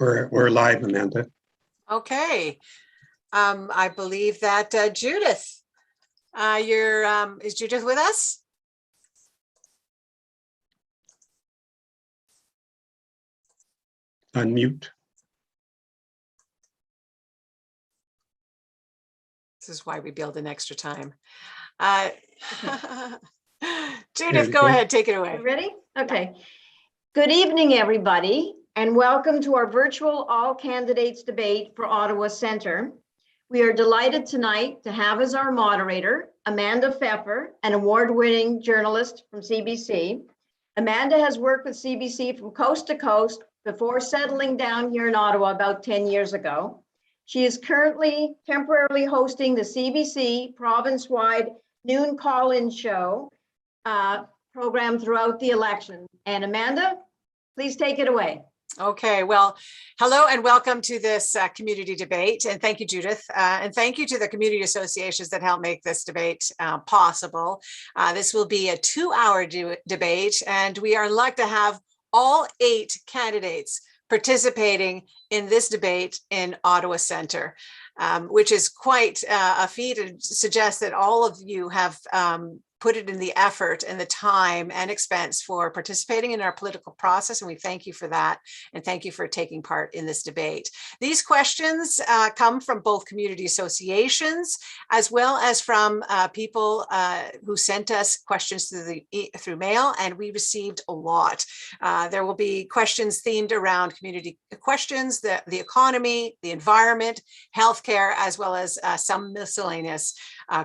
We're live, Amanda. Okay. I believe that Judith, is Judith with us? Unmute. This is why we build in extra time. Judith, There you go go. ahead, take it away. You ready? Okay. Good evening, everybody, and welcome to our virtual all candidates debate for Ottawa Centre. We are delighted tonight to have as our moderator, Amanda Pfeffer, an award-winning journalist from CBC. Amanda has worked with CBC from coast to coast before settling down here in Ottawa about 10 years ago. She is currently temporarily hosting the CBC province-wide noon call-in show program throughout the election. And Amanda, please take it away. Okay, well, hello and welcome to this community debate. And thank you, Judith. And thank you to the community associations that help make this debate possible. This will be a 2-hour debate, and we are lucky to have all 8 candidates participating in this debate in Ottawa Centre, which is quite a feat and suggests that all of you have put it in the effort and the time and expense for participating in our political process. And we thank you for that. And thank you for taking part in this debate. These questions come from both community associations, as well as from people who sent us questions through mail, and we received a lot. There will be questions themed around community questions, the economy, the environment, healthcare, as well as some miscellaneous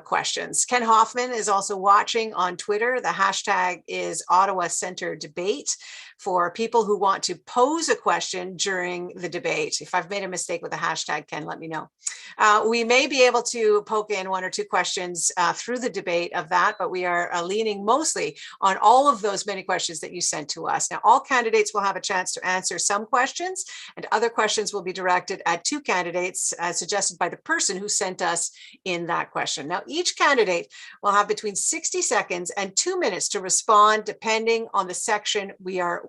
questions. Ken Hoffman is also watching on Twitter. The hashtag is Ottawa Centre Debate for people who want to pose a question during the debate. If I've made a mistake with the hashtag, Ken, let me know. We may be able to poke in 1 or 2 questions through the debate of that, but we are leaning mostly on all of those many questions that you sent to us. Now, all candidates will have a chance to answer some questions, and other questions will be directed at 2 candidates as suggested by the person who sent us in that question. Now, each candidate will have between 60 seconds and 2 minutes to respond, depending on the section we are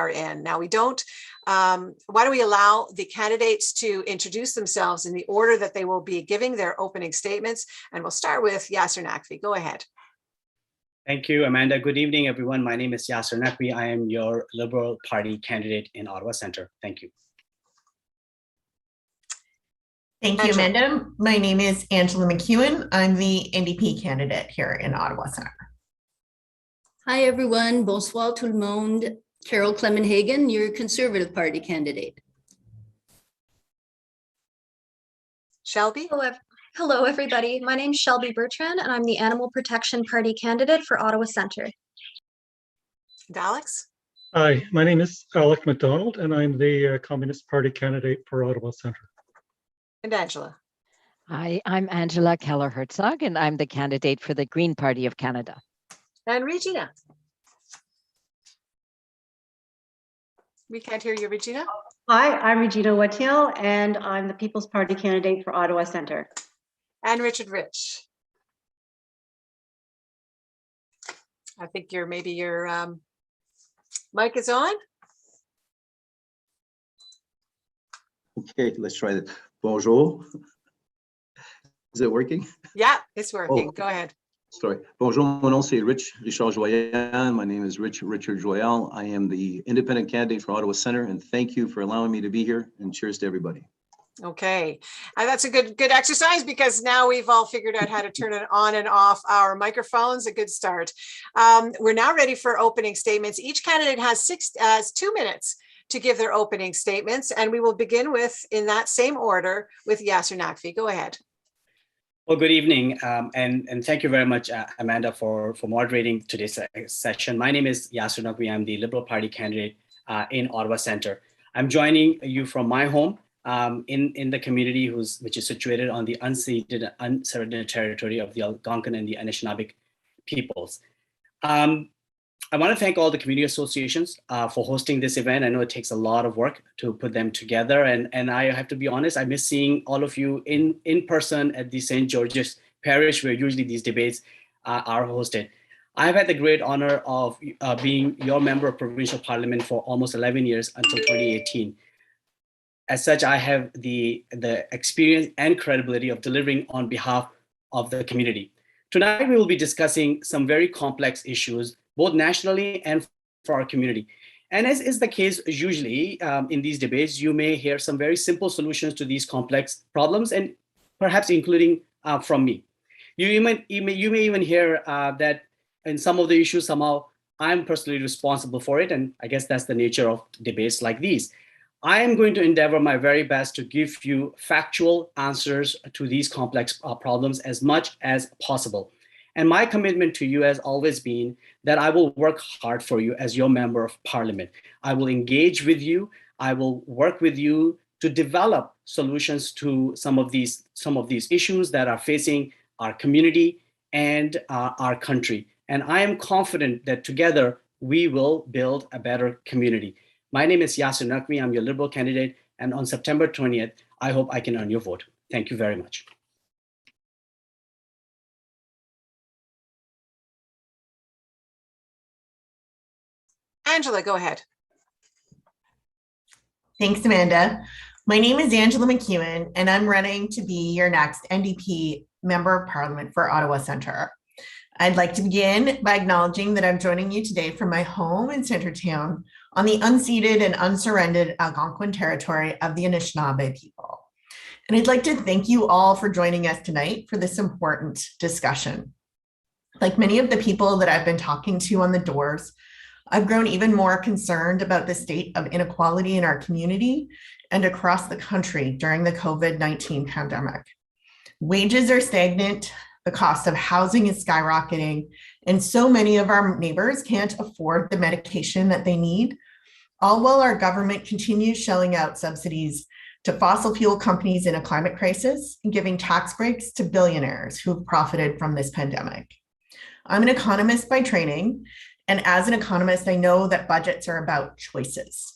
in. Now, we don't, why don't we allow the candidates to introduce themselves in the order that they will be giving their opening statements, and we'll start with Yasser Naqvi. Go ahead. Thank you, Amanda. Good evening, everyone. My name is Yasser Naqvi. I am your Liberal Party candidate in Ottawa Centre. Thank you. Thank you, Amanda. My name is Angela Mcewen. I'm the NDP candidate here in Ottawa Centre. Hi, everyone. Bonsoir tout le monde. Carol Clemenhagen, your Conservative Party candidate. Shelby? Hello, everybody. My name is Shelby Bertrand, and I'm the Animal Protection Party candidate for Ottawa Centre. And Alex? Hi, my name is Alec Mcdonald, and I'm the Communist Party candidate for Ottawa Centre. And Angela? Hi, I'm Angela Keller Herzog, and I'm the candidate for the Green Party of Canada. And Regina? We can't hear you, Regina. Hi, I'm Regina Whittiel, and I'm the People's Party candidate for Ottawa Centre. And Richard Rich. I think maybe your mic is on. Okay, let's try that. Bonjour. Is it working? Yeah, it's working. Go ahead. Sorry. Bonjour, mon nom c'est Richard Joyal. My name is Richard Joyal. I am the independent candidate for Ottawa Centre, and thank you for allowing me to be here, and cheers to everybody. Okay, that's a good exercise, because now we've all figured out how to turn it on and off our microphones. A good start. We're now ready for opening statements. Each candidate has 2 minutes to give their opening statements, and we will begin with, in that same order, with Yasser Naqvi. Go ahead. Well, good evening, and thank you very much, Amanda, for moderating today's session. My name is Yasser Naqvi. I'm the Liberal Party candidate in Ottawa Centre. I'm joining you from my home in the community which is situated on the unceded, unsurrendered territory of the Algonquin and the Anishinaabe peoples. I want to thank all the community associations for hosting this event. I know it takes a lot of work to put them together. And I have to be honest, I miss seeing all of you in person at the St. George's Parish, where usually these debates are hosted. I've had the great honor of being your member of provincial parliament for almost 11 years until 2018. As such, I have the experience and credibility of delivering on behalf of the community. Tonight, we will be discussing some very complex issues, both nationally and for our community. And as is the case usually in these debates, you may hear some very simple solutions to these complex problems, and perhaps including from me. You may even hear that in some of the issues, somehow I'm personally responsible for it. And I guess that's the nature of debates like these. I am going to endeavor my very best to give you factual answers to these complex problems as much as possible. And my commitment to you has always been that I will work hard for you as your member of parliament. I will engage with you. I will work with you to develop solutions to some of these issues that are facing our community and our country. And I am confident that together we will build a better community. My name is Yasir Naqvi. I'm your Liberal candidate. And on September 20th, I hope I can earn your vote. Thank you very much. Angela, go ahead. Thanks, Amanda. My name is Angela Mcewen, and I'm running to be your next NDP Member of Parliament for Ottawa Centre. I'd like to begin by acknowledging that I'm joining you today from my home in Centretown on the unceded and unsurrendered Algonquin territory of the Anishinaabe people. And I'd like to thank you all for joining us tonight for this important discussion. Like many of the people that I've been talking to on the doors, I've grown even more concerned about the state of inequality in our community and across the country during the COVID-19 pandemic. Wages are stagnant, the cost of housing is skyrocketing, and so many of our neighbors can't afford the medication that they need, all while our government continues shelling out subsidies to fossil fuel companies in a climate crisis and giving tax breaks to billionaires who have profited from this pandemic. I'm an economist by training, and as an economist, I know that budgets are about choices.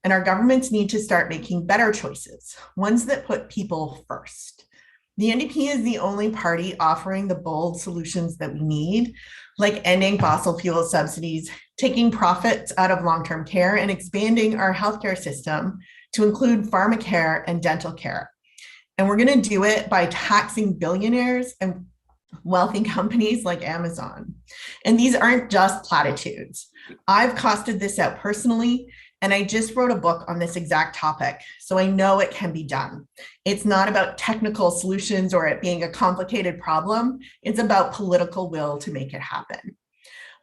And our governments need to start making better choices, ones that put people first. The NDP is the only party offering the bold solutions that we need, like ending fossil fuel subsidies, taking profits out of long-term care, and expanding our healthcare system to include pharmacare and dental care. And we're going to do it by taxing billionaires and wealthy companies like Amazon. And these aren't just platitudes. I've costed this out personally, and I just wrote a book on this exact topic, so I know it can be done. It's not about technical solutions or it being a complicated problem. It's about political will to make it happen.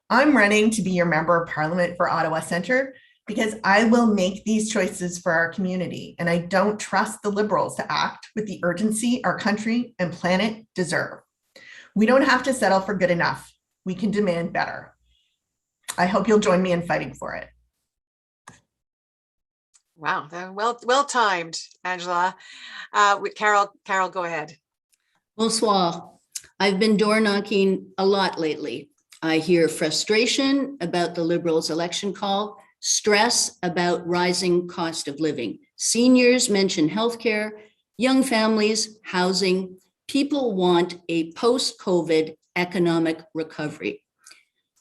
I'm running to be your Member of Parliament for Ottawa Centre because I will make these choices for our community, and I don't trust the Liberals to act with the urgency our country and planet deserve. We don't have to settle for good enough. We can demand better. I hope you'll join me in fighting for it. Wow, well timed, Angela. Carol, go ahead. Bonsoir. I've been door knocking a lot lately. I hear frustration about the Liberals' election call, stress about rising cost of living. Seniors mention healthcare, young families, housing. People want a post-COVID economic recovery.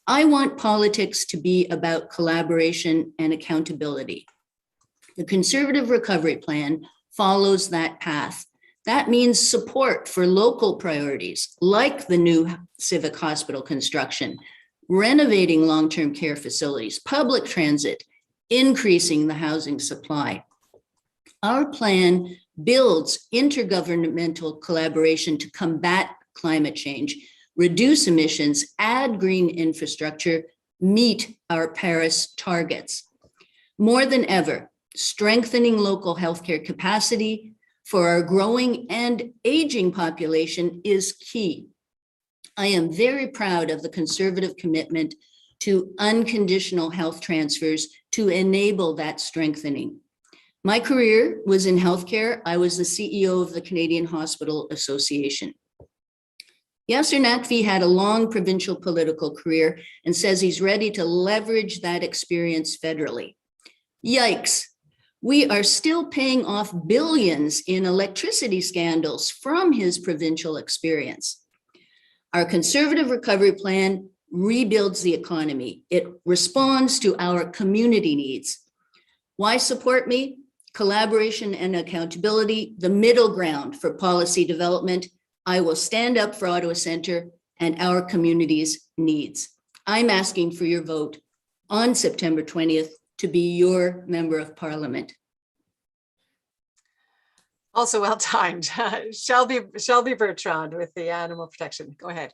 I want politics to be about collaboration and accountability. The Conservative Recovery Plan follows that path. That means support for local priorities, like the new civic hospital construction, renovating long-term care facilities, public transit, increasing the housing supply. Our plan builds intergovernmental collaboration to combat climate change, reduce emissions, add green infrastructure, meet our Paris targets. More than ever, strengthening local healthcare capacity for our growing and aging population is key. I am very proud of the Conservative commitment to unconditional health transfers to enable that strengthening. My career was in healthcare. I was the CEO of the Canadian Hospital Association. Yasir Naqvi had a long provincial political career and says he's ready to leverage that experience federally. Yikes. We are still paying off billions in electricity scandals from his provincial experience. Our Conservative Recovery Plan rebuilds the economy. It responds to our community needs. Why support me? collaboration and accountability, the middle ground for policy development, I will stand up for Ottawa Centre and our community's needs. I'm asking for your vote on September 20th to be your Member of Parliament. Also well timed. Shelby Bertrand with the Animal Protection. Go ahead.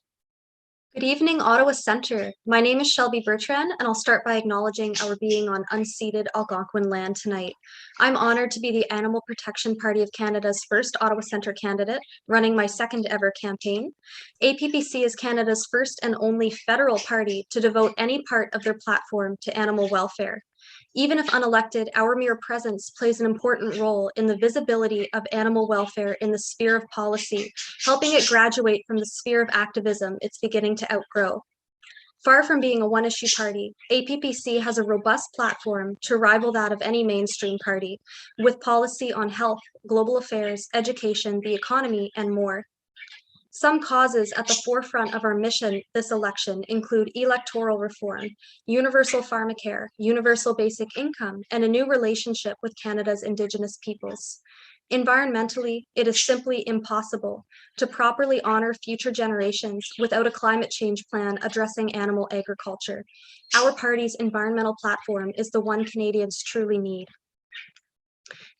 Good evening, Ottawa Centre. My name is Shelby Bertrand, and I'll start by acknowledging our being on unceded Algonquin land tonight. I'm honored to be the Animal Protection Party of Canada's first Ottawa Centre candidate, running my second ever campaign. APPC is Canada's first and only federal party to devote any part of their platform to animal welfare. Even if unelected, our mere presence plays an important role in the visibility of animal welfare in the sphere of policy, helping it graduate from the sphere of activism it's beginning to outgrow. Far from being a one-issue party, APPC has a robust platform to rival that of any mainstream party, with policy on health, global affairs, education, the economy, and more. Some causes at the forefront of our mission this election include electoral reform, universal pharmacare, universal basic income, and a new relationship with Canada's Indigenous peoples. Environmentally, it is simply impossible to properly honor future generations without a climate change plan addressing animal agriculture. Our party's environmental platform is the one Canadians truly need.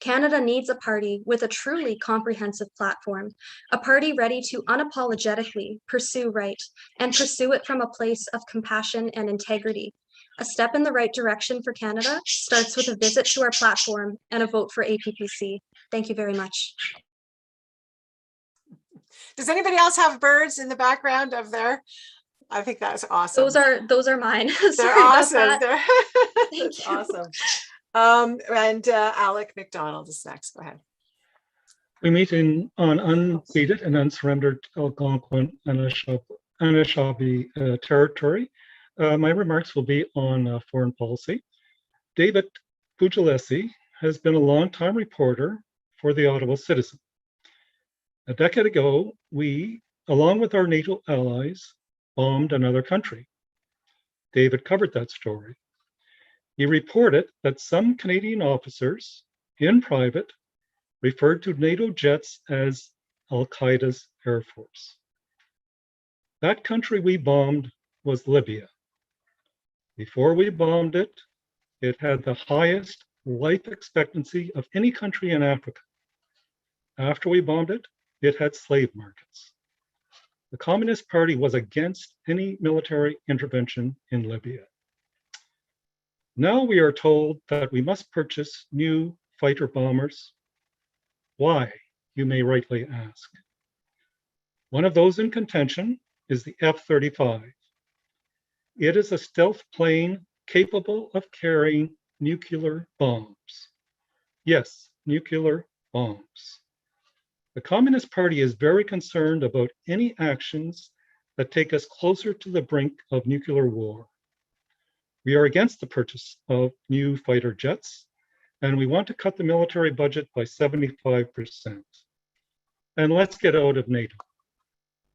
Canada needs a party with a truly comprehensive platform, a party ready to unapologetically pursue right and pursue it from a place of compassion and integrity. A step in the right direction for Canada starts with a visit to our platform and a vote for APPC. Thank you very much. Does anybody else have birds in the background of their? I think that's awesome. Those are mine. They're awesome. That's awesome. Alec Mcdonald is next. Go ahead. We meet on unceded and unsurrendered Algonquin and Anishinaabe territory. My remarks will be on foreign policy. David Pugliese has been a longtime reporter for the Ottawa Citizen. A decade ago, we, along with our NATO allies, bombed another country. David covered that story. He reported that some Canadian officers, in private, referred to NATO jets as Al-Qaeda's Air Force. That country we bombed was Libya. Before we bombed it, it had the highest life expectancy of any country in Africa. After we bombed it, it had slave markets. The Communist Party was against any military intervention in Libya. Now we are told that we must purchase new fighter bombers. Why, you may rightly ask. One of those in contention is the F-35. It is a stealth plane capable of carrying nuclear bombs. Yes, nuclear bombs. The Communist Party is very concerned about any actions that take us closer to the brink of nuclear war. We are against the purchase of new fighter jets, and we want to cut the military budget by 75%. And let's get out of NATO.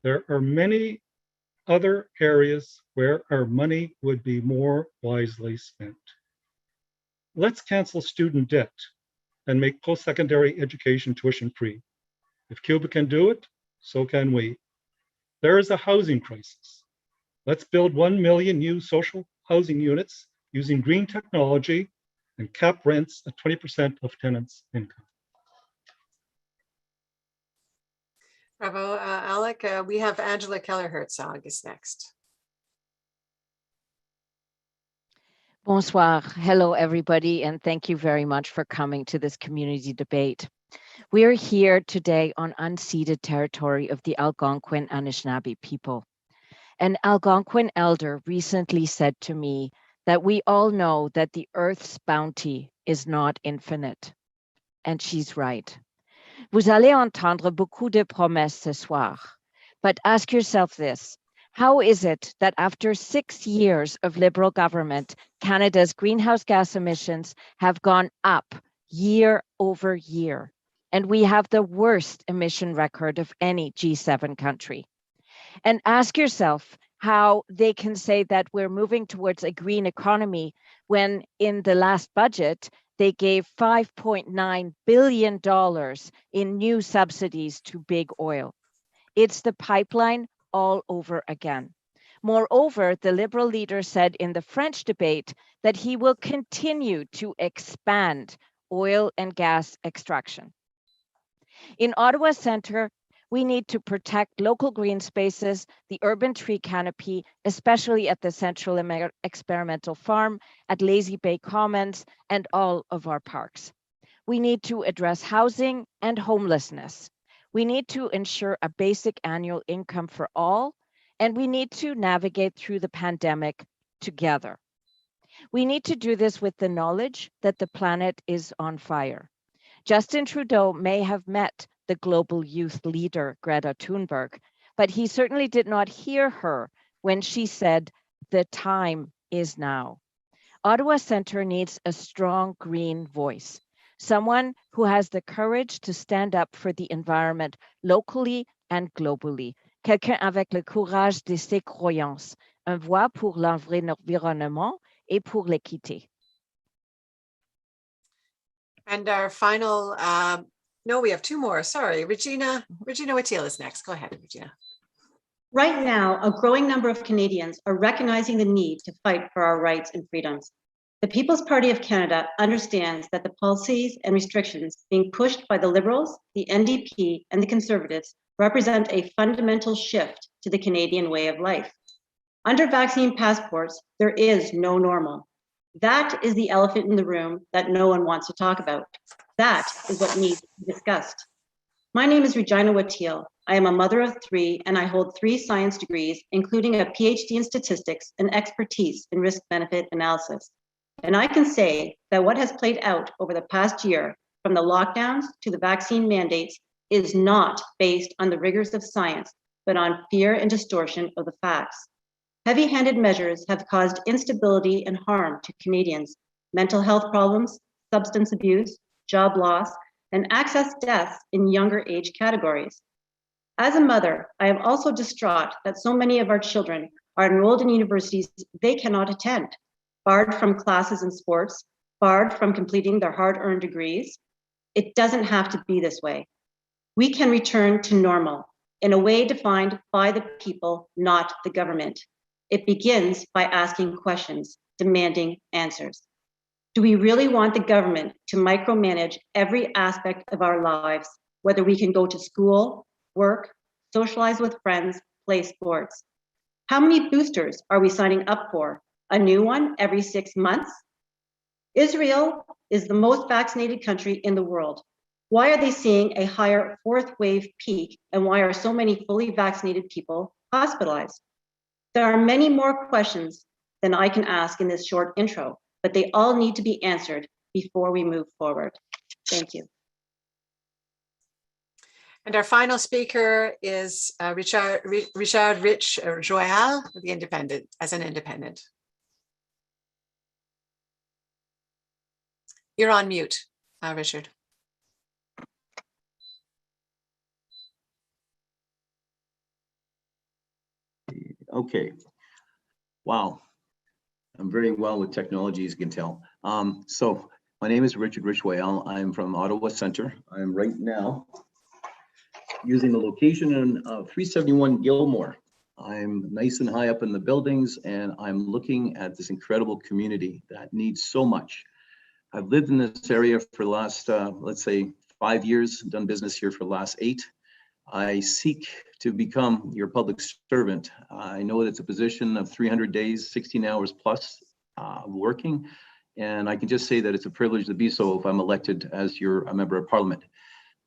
There are many other areas where our money would be more wisely spent. Let's cancel student debt and make post-secondary education tuition free. If Cuba can do it, so can we. There is a housing crisis. Let's build 1 million new social housing units using green technology and cap rents at 20% of tenants' income. Bravo, Alec. We have Angela Keller Herzog is next. Bonsoir. Hello, everybody, and thank you very much for coming to this community debate. We are here today on unceded territory of the Algonquin Anishinaabe people. An Algonquin elder recently said to me that we all know that the earth's bounty is not infinite. And she's right. Vous allez entendre beaucoup de promesses ce soir, but ask yourself this. How is it that after 6 years of Liberal government, Canada's greenhouse gas emissions have gone up year over year, and we have the worst emission record of any G7 country? And ask yourself how they can say that we're moving towards a green economy when in the last budget, they gave $5.9 billion in new subsidies to big oil. It's the pipeline all over again. Moreover, the Liberal leader said in the French debate that he will continue to expand oil and gas extraction. In Ottawa Centre, we need to protect local green spaces, the urban tree canopy, especially at the Central Experimental Farm, at Lazy Bay Commons, and all of our parks. We need to address housing and homelessness. We need to ensure a basic annual income for all, and we need to navigate through the pandemic together. We need to do this with the knowledge that the planet is on fire. Justin Trudeau may have met the global youth leader, Greta Thunberg, but he certainly did not hear her when she said, "The time is now." Ottawa Centre needs a strong green voice, someone who has the courage to stand up for the environment locally and globally. Quelqu'un avec le courage de ses croyances, une voix pour l'environnement et pour l'équité. And our final, no, we have two more. Sorry, Regina Whittiel is next. Go ahead, Regina. Right now, a growing number of Canadians are recognizing the need to fight for our rights and freedoms. The People's Party of Canada understands that the policies and restrictions being pushed by the Liberals, the NDP, and the Conservatives represent a fundamental shift to the Canadian way of life. Under vaccine passports, there is no normal. That is the elephant in the room that no one wants to talk about. That is what needs to be discussed. My name is Regina Whittiel. I am a mother of 3, and I hold 3 science degrees, including a PhD in statistics and expertise in risk-benefit analysis. And I can say that what has played out over the past year, from the lockdowns to the vaccine mandates, is not based on the rigors of science, but on fear and distortion of the facts. Heavy-handed measures have caused instability and harm to Canadians, mental health problems, substance abuse, job loss, and access deaths in younger age categories. As a mother, I am also distraught that so many of our children are enrolled in universities they cannot attend, barred from classes and sports, barred from completing their hard-earned degrees. It doesn't have to be this way. We can return to normal in a way defined by the people, not the government. It begins by asking questions, demanding answers. Do we really want the government to micromanage every aspect of our lives, whether we can go to school, work, socialize with friends, play sports? How many boosters are we signing up for? A new one every 6 months? Israel is the most vaccinated country in the world. Why are they seeing a higher 4th wave peak, and why are so many fully vaccinated people hospitalized? There are many more questions than I can ask in this short intro, but they all need to be answered before we move forward. Thank you. And our final speaker is Richwell, the independent, as an independent. You're on mute, Richard. Okay. Wow. I'm very well with technology, as you can tell. So my name is Richwell. I'm from Ottawa Centre. I'm right now using the location in 371 Gilmore. I'm nice and high up in the buildings, and I'm looking at this incredible community that needs so much. I've lived in this area for the last, let's say, 5 years, done business here for the last 8. I seek to become your public servant. I know that it's a position of 300 days, 16 hours plus working, and I can just say that it's a privilege to be so if I'm elected as a member of parliament.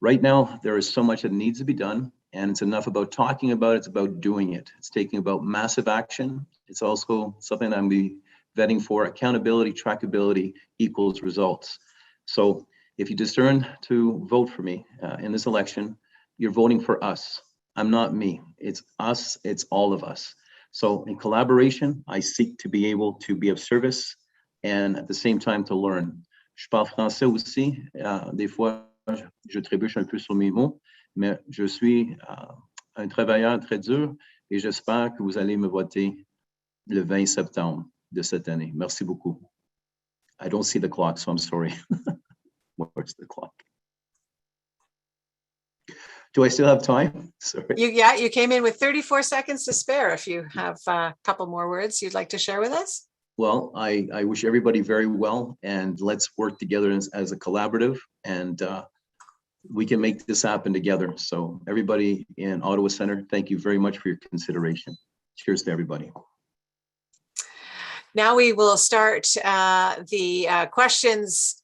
Right now, there is so much that needs to be done, and it's enough about talking about it, it's about doing it. It's taking about massive action. It's also something I'm be vetting for. Accountability, trackability equals results. So if you discern to vote for me in this election, you're voting for us. I'm not me. It's us. It's all of us. So in collaboration, I seek to be able to be of service and at the same time to learn. Je parle français aussi. Des fois, je trébuche un peu sur mes mots, mais je suis un travailleur très dur et j'espère que vous allez me voter le 20 septembre de cette année. Merci beaucoup. I don't see the clock, so I'm sorry. Where's the clock? Do I still have time? Sorry. You came in with 34 seconds to spare. If you have a couple more words you'd like to share with us. Well, I wish everybody very well, and let's work together as a collaborative, and we can make this happen together. So everybody in Ottawa Centre, thank you very much for your consideration. Cheers to everybody. Now we will start the questions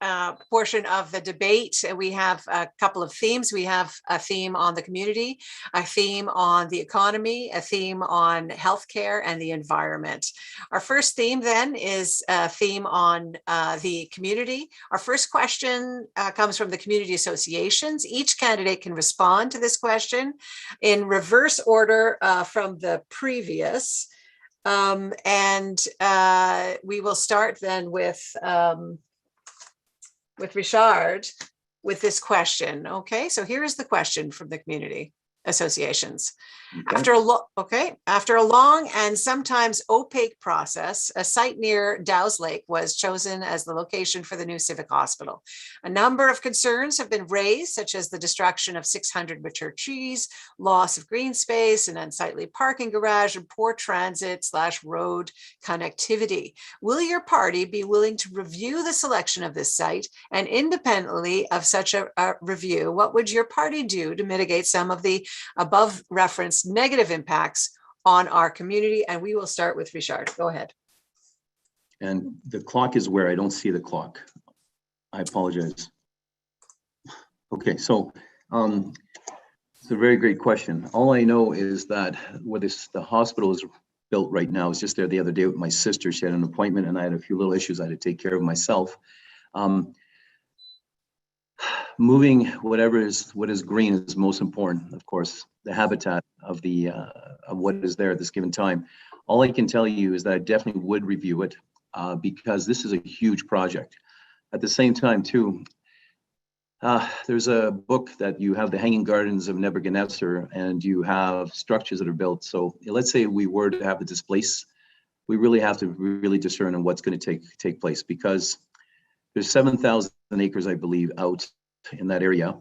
portion of the debate. We have a couple of themes. We have a theme on the community, a theme on the economy, a theme on healthcare and the environment. Our first theme then is a theme on the community. Our first question comes from the community associations. Each candidate can respond to this question in reverse order from the previous. We will start then with Richard with this question. Okay, so here is the question from the community associations. Okay. After a long and sometimes opaque process, a site near Dow's Lake was chosen as the location for the new civic hospital. A number of concerns have been raised, such as the destruction of 600 mature trees, loss of green space, an unsightly parking garage, and poor transit/road connectivity. Will your party be willing to review the selection of this site? And independently of such a review, what would your party do to mitigate some of the above referenced negative impacts on our community? And we will start with Richard. Go ahead. And the clock is where I don't see the clock. I apologize. Okay, so it's a very great question. All I know is that where the hospital is built right now, I was just there the other day with my sister. She had an appointment and I had a few little issues I had to take care of myself. Moving what is green is most important, of course, the habitat of what is there at this given time. All I can tell you is that I definitely would review it because this is a huge project. At the same time, too, there's a book that you have, The Hanging Gardens of Nebuchadnezzar, and you have structures that are built. So let's say we were to have to displace, we really have to really discern on what's going to take place, because there's 7,000 acres, I believe, out in that area.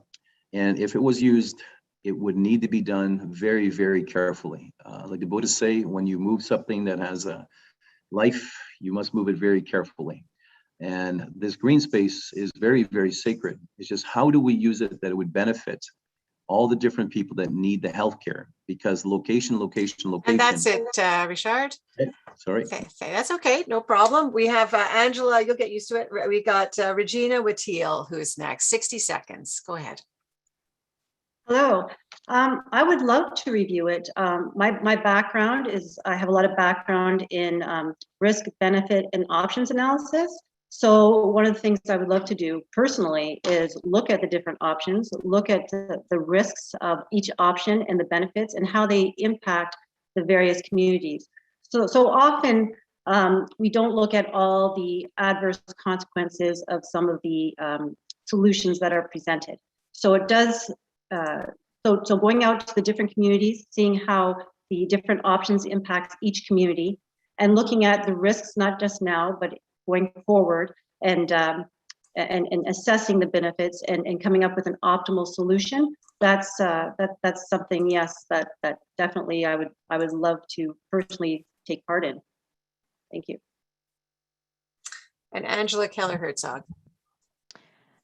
And if it was used, it would need to be done very, very carefully. Like the Buddhists say, when you move something that has a life, you must move it very carefully. And this green space is very, very sacred. It's just how do we use it that it would benefit all the different people that need the healthcare? Because location. And that's it, Richard. Sorry. Okay, that's okay, no problem. We have Angela, you'll get used to it. We got Regina Whittiel, who's next. 60 seconds, go ahead. Hello. I would love to review it. My background is, I have a lot of background in risk, benefit, and options analysis. So one of the things I would love to do personally is look at the different options, look at the risks of each option and the benefits and how they impact the various communities. So often we don't look at all the adverse consequences of some of the solutions that are presented. So it does, so going out to the different communities, seeing how the different options impacts each community and looking at the risks, not just now, but going forward, and assessing the benefits and coming up with an optimal solution. That's something, yes, that definitely I would love to personally take part in. Thank you. And Angela Keller Herzog.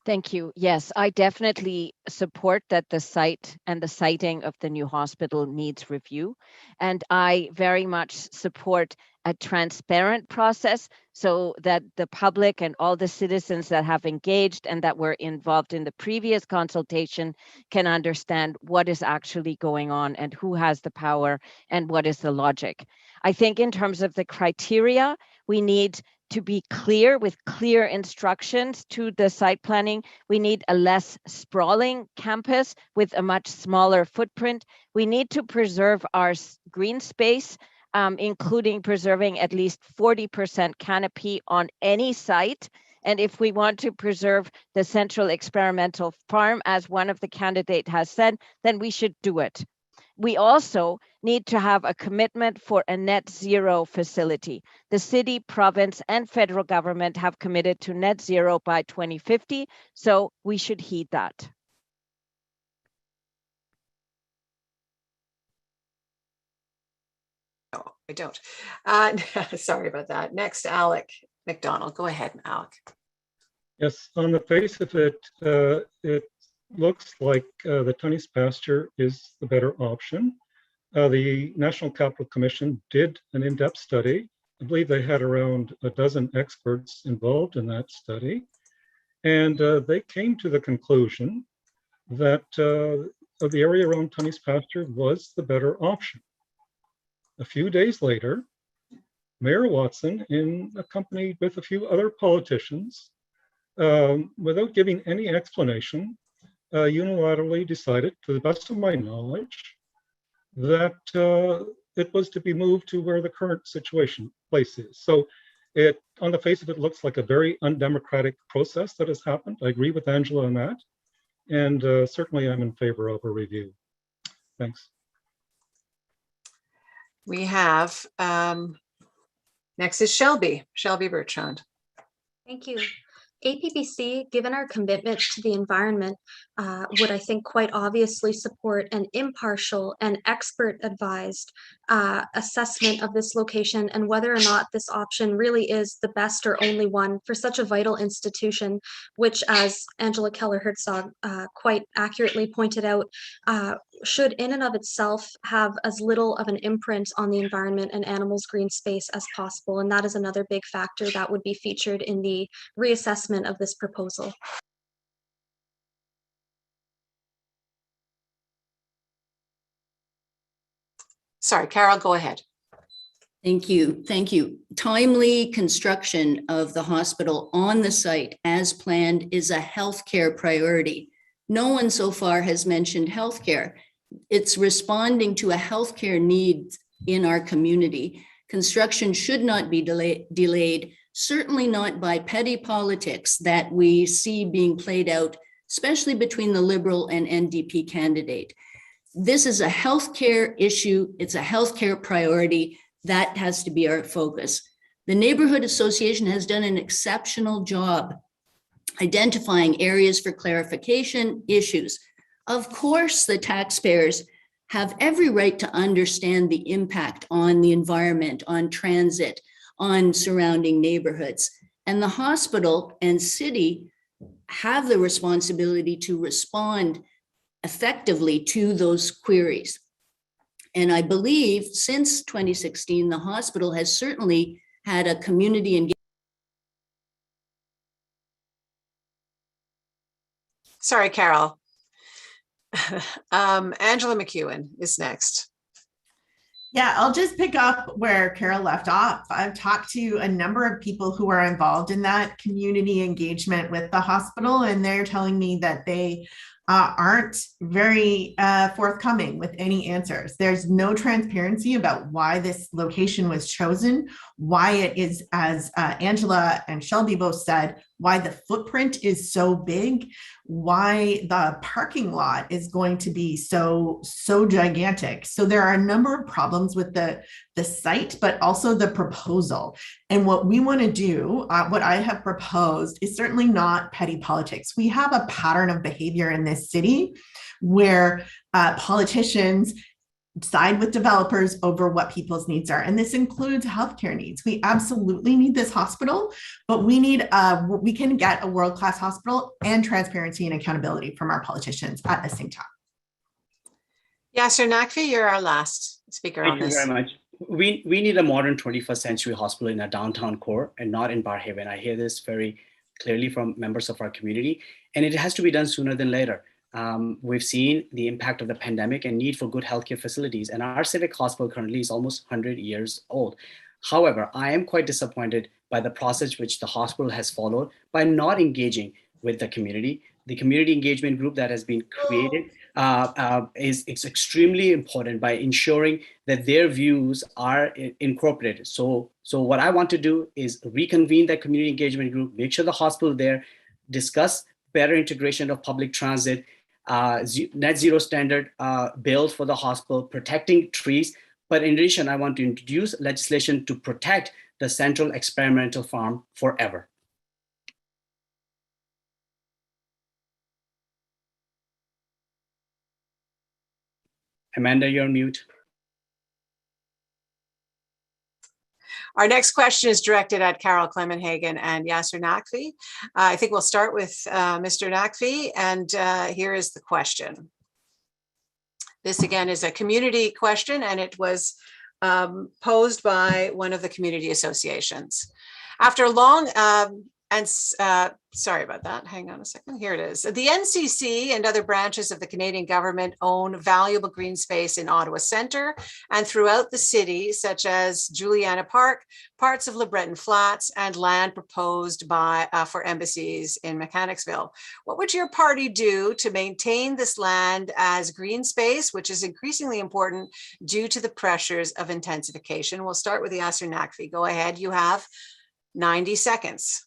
Thank you. Yes, I definitely support that the site and the siting of the new hospital needs review. And I very much support a transparent process so that the public and all the citizens that have engaged and that were involved in the previous consultation can understand what is actually going on and who has the power and what is the logic. I think in terms of the criteria, we need to be clear with clear instructions to the site planning. We need a less sprawling campus with a much smaller footprint. We need to preserve our green space, including preserving at least 40% canopy on any site. And if we want to preserve the central experimental farm, as one of the candidates has said, then we should do it. We also need to have a commitment for a net zero facility. The city, province, and federal government have committed to net zero by 2050, so we should heed that. No, I don't. Sorry about that. Next, Alec Mcdonald. Go ahead, Alec. Yes, on the face of it, it looks like the Tunney's pasture is the better option. The National Capital Commission did an in-depth study. I believe they had around a dozen experts involved in that study. And they came to the conclusion that the area around Tunney's pasture was the better option. A few days later, Mayor Watson, accompanied with a few other politicians, without giving any explanation, unilaterally decided, to the best of my knowledge, that it was to be moved to where the current place is. So it, on the face of it, looks like a very undemocratic process that has happened. I agree with Angela on that. And certainly I'm in favor of a review. Thanks. We have, next is Shelby Bertrand. Thank you. APBC, given our commitment to the environment, would I think quite obviously support an impartial and expert advised assessment of this location and whether or not this option really is the best or only one for such a vital institution, which, as Angela Keller Herzog quite accurately pointed out, should in and of itself have as little of an imprint on the environment and animals' green space as possible. And that is another big factor that would be featured in the reassessment of this proposal. Sorry, Carol, go ahead. Thank you. Thank you. Timely construction of the hospital on the site as planned is a healthcare priority. No one so far has mentioned healthcare. It's responding to a healthcare need in our community. Construction should not be delayed, certainly not by petty politics that we see being played out, especially between the Liberal and NDP candidate. This is a healthcare issue. It's a healthcare priority. That has to be our focus. The Neighborhood Association has done an exceptional job identifying areas for clarification issues. Of course, the taxpayers have every right to understand the impact on the environment, on transit, on surrounding neighborhoods. And the hospital and city have the responsibility to respond effectively to those queries. And I believe since 2016, the hospital has certainly had a community engagement. Sorry, Carol. Angela Mcewen is next. Yeah, I'll just pick up where Carol left off. I've talked to a number of people who are involved in that community engagement with the hospital, and they're telling me that they aren't very forthcoming with any answers. There's no transparency about why this location was chosen, why it is, as Angela and Shelby both said, why the footprint is so big, why the parking lot is going to be so gigantic. So there are a number of problems with the site, but also the proposal. And what we want to do, what I have proposed, is certainly not petty politics. We have a pattern of behavior in this city where politicians side with developers over what people's needs are. And this includes healthcare needs. We absolutely need this hospital, but we can get a world-class hospital and transparency and accountability from our politicians at the same time. Yasser Naqvi, you're our last speaker on this. Thank you very much. We need a modern 21st century hospital in a downtown core and not in Barrhaven. I hear this very clearly from members of our community, and it has to be done sooner than later. We've seen the impact of the pandemic and need for good healthcare facilities, and our civic hospital currently is almost 100 years old. However, I am quite disappointed by the process which the hospital has followed by not engaging with the community. The community engagement group that has been created is extremely important by ensuring that their views are incorporated. So what I want to do is reconvene that community engagement group, make sure the hospital there, discuss better integration of public transit, net zero standard bills for the hospital, protecting trees. But in addition, I want to introduce legislation to protect the Central Experimental Farm forever. Amanda, you're on mute. Our next question is directed at Carol Clemenhagen and Yasser Naqvi. I think we'll start with Mr. Naqvi, and here is the question. This again is a community question, and it was posed by one of the community associations. After long sorry about that. Hang on a second. Here it is. The NCC and other branches of the Canadian government own valuable green space in Ottawa Centre and throughout the city, such as Juliana Park, parts of Le Breton Flats, and land proposed by for embassies in Mechanicsville. What would your party do to maintain this land as green space, which is increasingly important due to the pressures of intensification? We'll start with Yasser Naqvi. Go ahead. You have 90 seconds.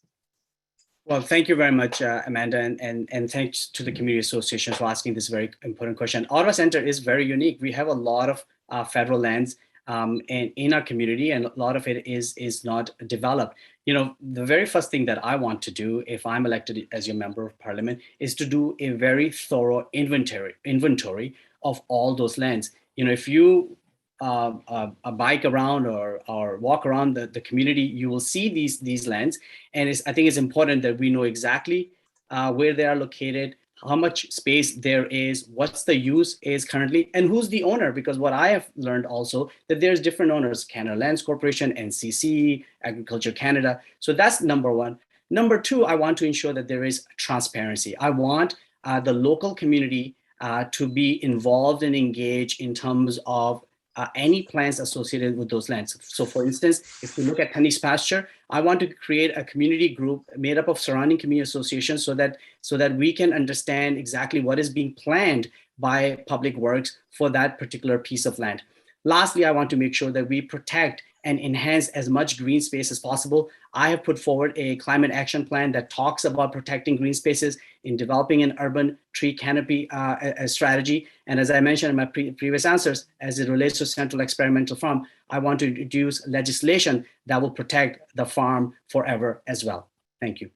Well, thank you very much, Amanda, and thanks to the Community Association for asking this very important question. Ottawa Centre is very unique. We have a lot of federal lands in our community, and a lot of it is not developed. You know, the very first thing that I want to do if I'm elected as your member of parliament is to do a very thorough inventory of all those lands. You know, if you a bike around or walk around the community, you will see these lands. And I think it's important that we know exactly where they are located, how much space there is, what's the use is currently, and who's the owner. Because what I have learned also that there's different owners, Canada Lands Corporation, NCC, Agriculture Canada. So that's number one. Number two, I want to ensure that there is transparency. I want the local community to be involved and engaged in terms of any plans associated with those lands. So for instance, if we look at Honey's Pasture, I want to create a community group made up of surrounding community associations so that we can understand exactly what is being planned by Public Works for that particular piece of land. Lastly, I want to make sure that we protect and enhance as much green space as possible. I have put forward a climate action plan that talks about protecting green spaces in developing an urban tree canopy strategy. And as I mentioned in my previous answers, as it relates to Central Experimental Farm, I want to introduce legislation that will protect the farm forever as well. Thank you.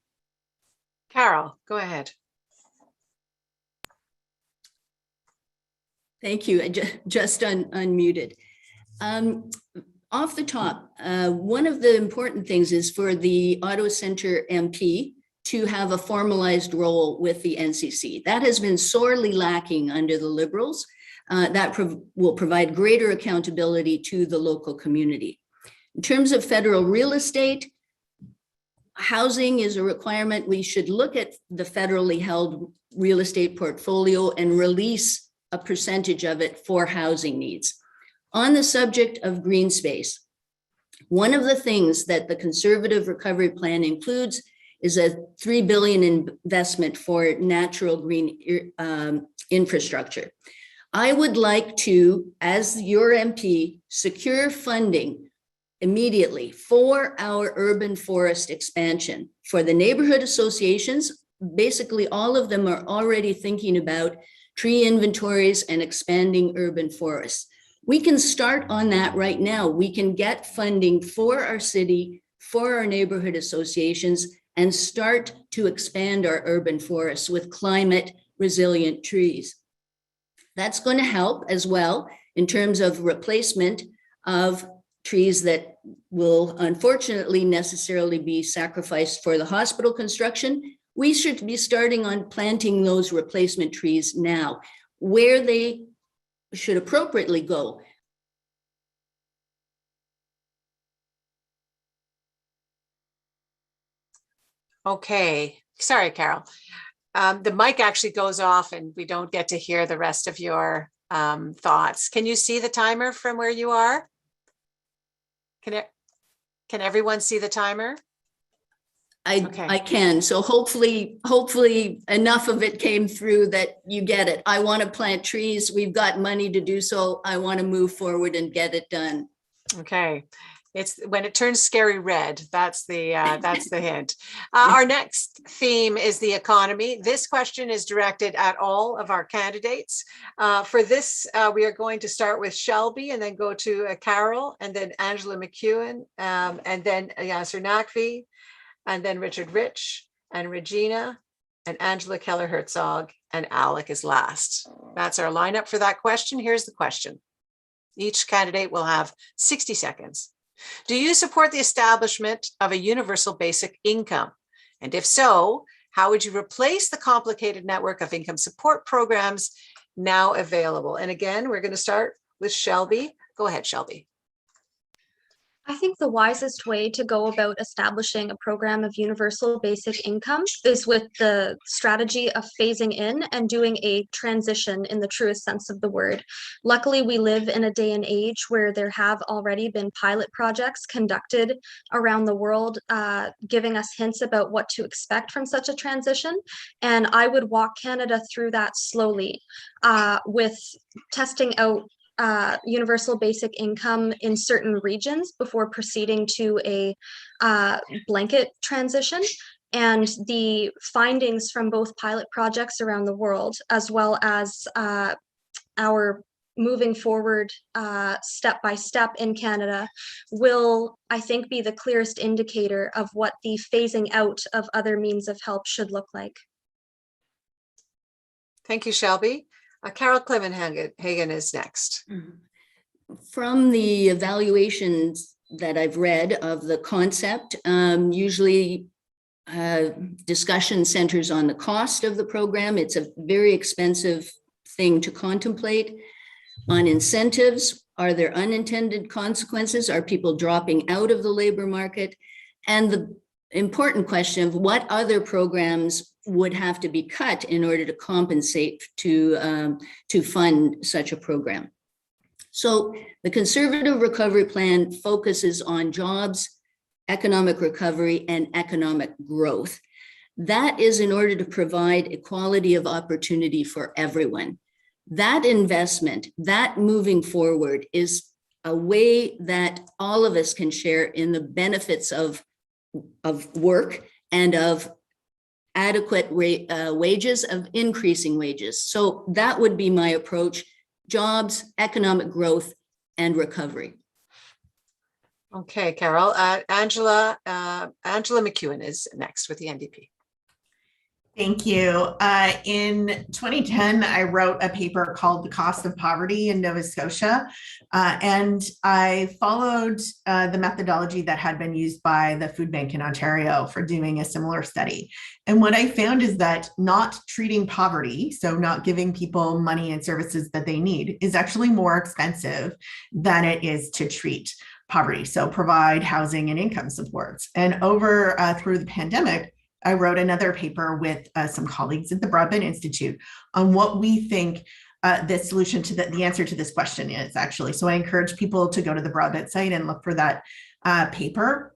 Carol, go ahead. Thank you. I just unmuted. Off the top, one of the important things is for the Ottawa Centre MP to have a formalized role with the NCC. That has been sorely lacking under the Liberals. That will provide greater accountability to the local community. In terms of federal real estate, housing is a requirement. We should look at the federally held real estate portfolio and release a percentage of it for housing needs. On the subject of green space, one of the things that the Conservative Recovery Plan includes is a $3 billion investment for natural green infrastructure. I would like to, as your MP, secure funding immediately for our urban forest expansion. For the neighborhood associations, basically all of them are already thinking about tree inventories and expanding urban forests. We can start on that right now. We can get funding for our city, for our neighborhood associations, and start to expand our urban forests with climate resilient trees. That's going to help as well in terms of replacement of trees that will unfortunately necessarily be sacrificed for the hospital construction. We should be starting on planting those replacement trees now, where they should appropriately go. Okay, sorry, Carol. The mic actually goes off and we don't get to hear the rest of your thoughts. Can you see the timer from where you are? Can everyone see the timer? I can. So hopefully enough of it came through that you get it. I want to plant trees. We've got money to do so. I want to move forward and get it done. Okay. It's when it turns scary red. That's the hint. Our next theme is the economy. This question is directed at all of our candidates. For this, we are going to start with Shelby and then go to Carol and then Angela Mcewen and then Yasser Naqvi and then Richard Rich and Regina and Angela Keller Herzog and Alec is last. That's our lineup for that question. Here's the question. Each candidate will have 60 seconds. Do you support the establishment of a universal basic income? And if so, how would you replace the complicated network of income support programs now available? And again, we're going to start with Shelby. Go ahead, Shelby. I think the wisest way to go about establishing a program of universal basic income is with the strategy of phasing in and doing a transition in the truest sense of the word. Luckily, we live in a day and age where there have already been pilot projects conducted around the world, giving us hints about what to expect from such a transition. And I would walk Canada through that slowly with testing out universal basic income in certain regions before proceeding to a blanket transition. And the findings from both pilot projects around the world, as well as our moving forward step by step in Canada, will, I think, be the clearest indicator of what the phasing out of other means of help should look like. Thank you, Shelby. Carol Clemenhagen is next. From the evaluations that I've read of the concept, usually discussion centers on the cost of the program. It's a very expensive thing to contemplate. On incentives, are there unintended consequences? Are people dropping out of the labor market? And the important question of what other programs would have to be cut in order to compensate to fund such a program. So the Conservative Recovery Plan focuses on jobs, economic recovery, and economic growth. That is in order to provide equality of opportunity for everyone. That investment, that moving forward, is a way that all of us can share in the benefits of work and of adequate wages, of increasing wages. So that would be my approach: jobs, economic growth, and recovery. Okay, Carol. Angela Mcewen is next with the NDP. Thank you. In 2010, I wrote a paper called The Cost of Poverty in Nova Scotia, and I followed the methodology that had been used by the Food Bank in Ontario for doing a similar study. And what I found is that not treating poverty, so not giving people money and services that they need, is actually more expensive than it is to treat poverty. So provide housing and income supports. And over through the pandemic, I wrote another paper with some colleagues at the Broadbent Institute on what we think the solution to the answer to this question is, actually. So I encourage people to go to the Broadbent site and look for that paper.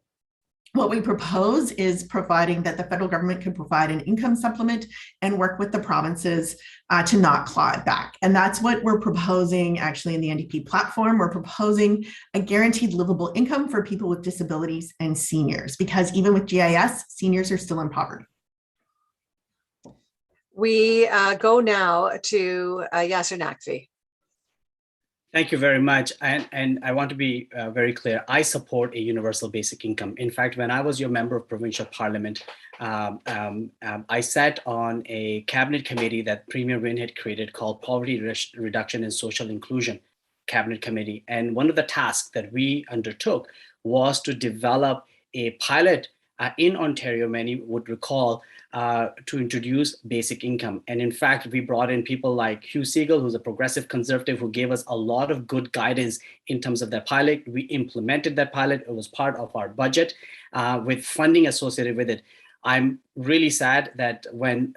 What we propose is providing that the federal government can provide an income supplement and work with the provinces to not claw it back. And that's what we're proposing actually in the NDP platform. We're proposing a guaranteed livable income for people with disabilities and seniors, because even with GIS, seniors are still in poverty. We go now to Yasser Naqvi. Thank you very much. And I want to be very clear. I support a universal basic income. In fact, when I was your member of provincial parliament, I sat on a cabinet committee that Premier Wynne had created called Poverty Reduction and Social Inclusion Cabinet Committee. And one of the tasks that we undertook was to develop a pilot in Ontario, many would recall, to introduce basic income. And in fact, we brought in people like Hugh Siegel, who's a progressive conservative, who gave us a lot of good guidance in terms of that pilot. We implemented that pilot. It was part of our budget with funding associated with it. I'm really sad that when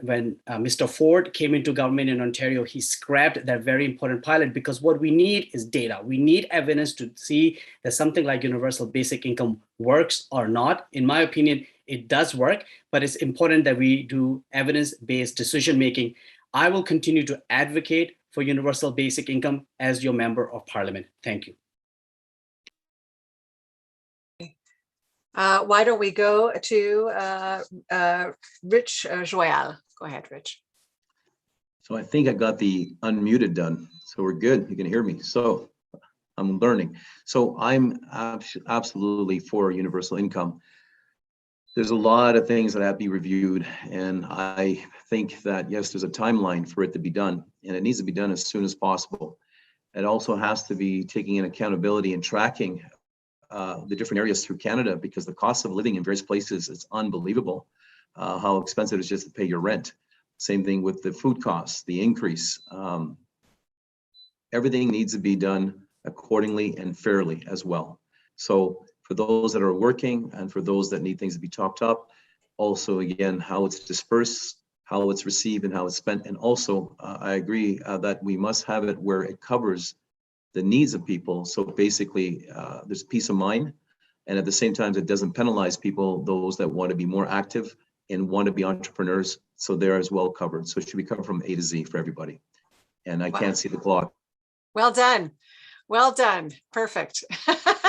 Mr. Ford came into government in Ontario, he scrapped that very important pilot, because what we need is data. We need evidence to see that something like universal basic income works or not. In my opinion, it does work, but it's important that we do evidence-based decision-making. I will continue to advocate for universal basic income as your member of parliament. Thank you. Why don't we go to Richwell? Go ahead, Rich. So I think I got the unmuted done. So we're good. You can hear me. So I'm learning. So I'm absolutely for universal income. There's a lot of things that have to be reviewed. And I think that, yes, there's a timeline for it to be done, and it needs to be done as soon as possible. It also has to be taking in accountability and tracking the different areas through Canada, because the cost of living in various places is unbelievable. How expensive it is just to pay your rent. Same thing with the food costs, the increase. Everything needs to be done accordingly and fairly as well. So for those that are working and for those that need things to be topped up, also again, how it's dispersed, how it's received and how it's spent. And also I agree that we must have it where it covers the needs of people. So basically there's peace of mind. And at the same time, it doesn't penalize people, those that want to be more active and want to be entrepreneurs. So they're as well covered. So it should be covered from A to Z for everybody. And I can't see the clock. Well done. Well done. Perfect.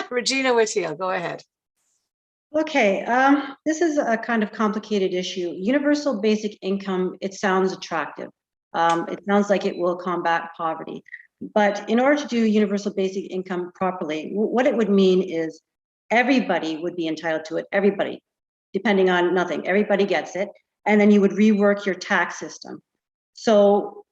Regina Whittiel, go ahead. Okay, this is a kind of complicated issue. Universal basic income, it sounds attractive. It sounds like it will combat poverty. But in order to do universal basic income properly, what it would mean is everybody would be entitled to it, everybody, depending on nothing. Everybody gets it. And then you would rework your tax system. So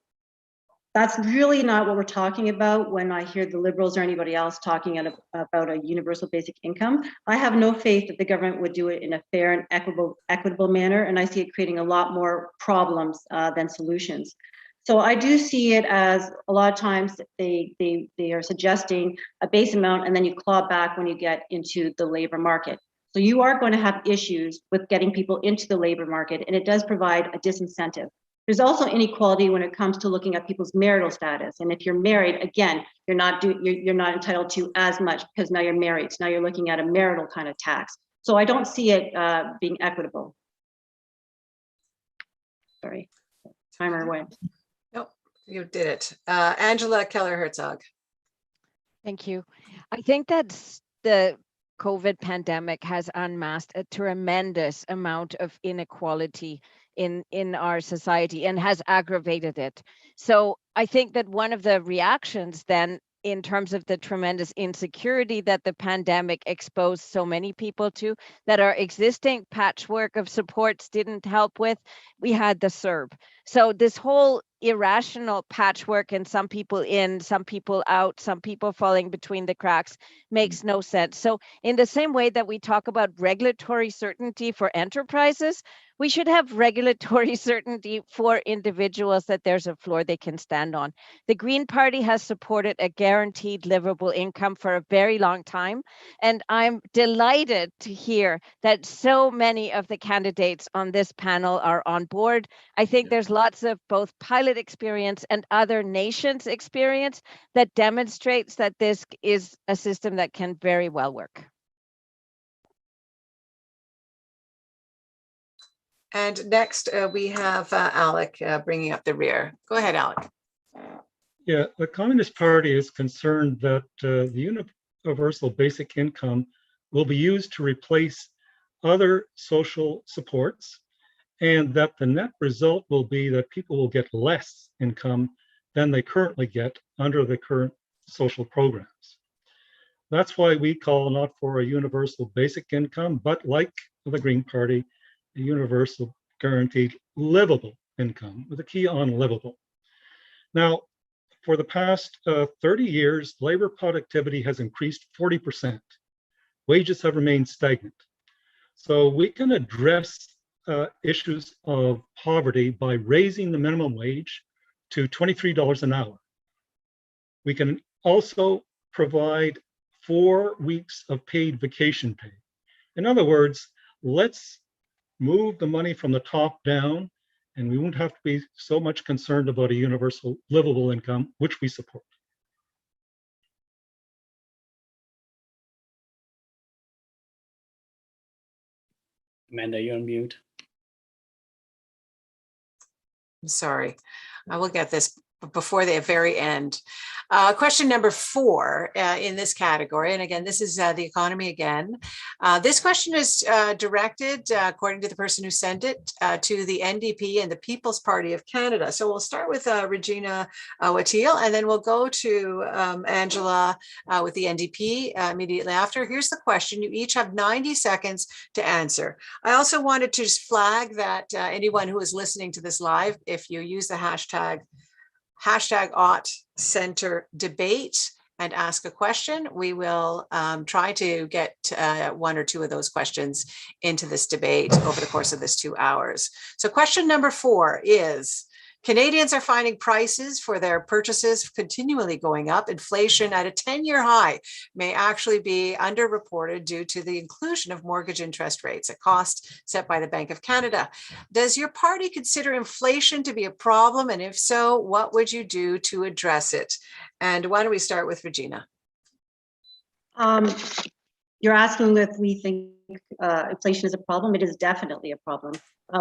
that's really not what we're talking about when I hear the Liberals or anybody else talking about a universal basic income. I have no faith that the government would do it in a fair and equitable manner, and I see it creating a lot more problems than solutions. So I do see it as a lot of times they are suggesting a base amount and then you claw back when you get into the labor market. So you are going to have issues with getting people into the labor market, and it does provide a disincentive. There's also inequality when it comes to looking at people's marital status. And if you're married, again, you're not entitled to as much because now you're married. So now you're looking at a marital kind of tax. So I don't see it being equitable. Sorry, timer went. Nope, you did it. Angela Keller Herzog. Thank you. I think that the COVID pandemic has unmasked a tremendous amount of inequality in our society and has aggravated it. So I think that one of the reactions then, in terms of the tremendous insecurity that the pandemic exposed so many people to, that our existing patchwork of supports didn't help with, we had the CERB. So this whole irrational patchwork, and some people in, some people out, some people falling between the cracks, makes no sense. So in the same way that we talk about regulatory certainty for enterprises, we should have regulatory certainty for individuals, that there's a floor they can stand on. The Green Party has supported a guaranteed livable income for a very long time. And I'm delighted to hear that so many of the candidates on this panel are on board. I think there's lots of both pilot experience and other nations' experience that demonstrates that this is a system that can very well work. And next we have Alec bringing up the rear. Go ahead, Alec. Yeah, the Communist Party is concerned that the universal basic income will be used to replace other social supports, and that the net result will be that people will get less income than they currently get under the current social programs. That's why we call not for a universal basic income, but like the Green Party, a universal guaranteed livable income, with a key on livable. Now, for the past 30 years, labor productivity has increased 40%. Wages have remained stagnant. So we can address issues of poverty by raising the minimum wage to $23 an hour. We can also provide 4 weeks of paid vacation pay. In other words, let's move the money from the top down, and we won't have to be so much concerned about a universal livable income, which we support. Amanda, you're on mute. I'm sorry. I will get this before the very end. Question number 4 in this category, and again, this is the economy again. This question is directed, according to the person who sent it, to the NDP and the People's Party of Canada. So we'll start with Regina Whittiel, and then we'll go to Angela with the NDP immediately after. Here's the question. You each have 90 seconds to answer. I also wanted to just flag that anyone who is listening to this live, if you use the hashtag #OttCenterDebate and ask a question, we will try to get 1 or 2 of those questions into this debate over the course of this 2 hours. So question number 4 is, Canadians are finding prices for their purchases continually going up. Inflation at a 10-year high may actually be underreported due to the inclusion of mortgage interest rates, a cost set by the Bank of Canada. Does your party consider inflation to be a problem? And if so, what would you do to address it? And why don't we start with Regina? You're asking if we think inflation is a problem. It is definitely a problem.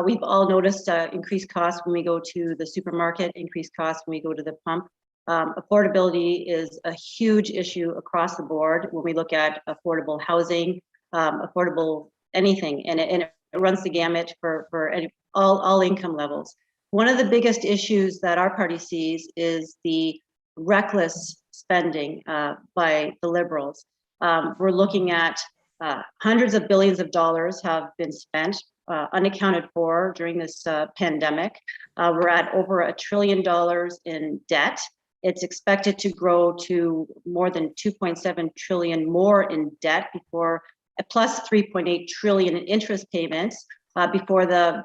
We've all noticed increased costs when we go to the supermarket, increased costs when we go to the pump. Affordability is a huge issue across the board when we look at affordable housing, affordable anything, and it runs the gamut for all income levels. One of the biggest issues that our party sees is the reckless spending by the Liberals. We're looking at hundreds of billions of dollars have been spent unaccounted for during this pandemic. We're at over $1 trillion in debt. It's expected to grow to more than 2.7 trillion more in debt before, plus 3.8 trillion in interest payments before the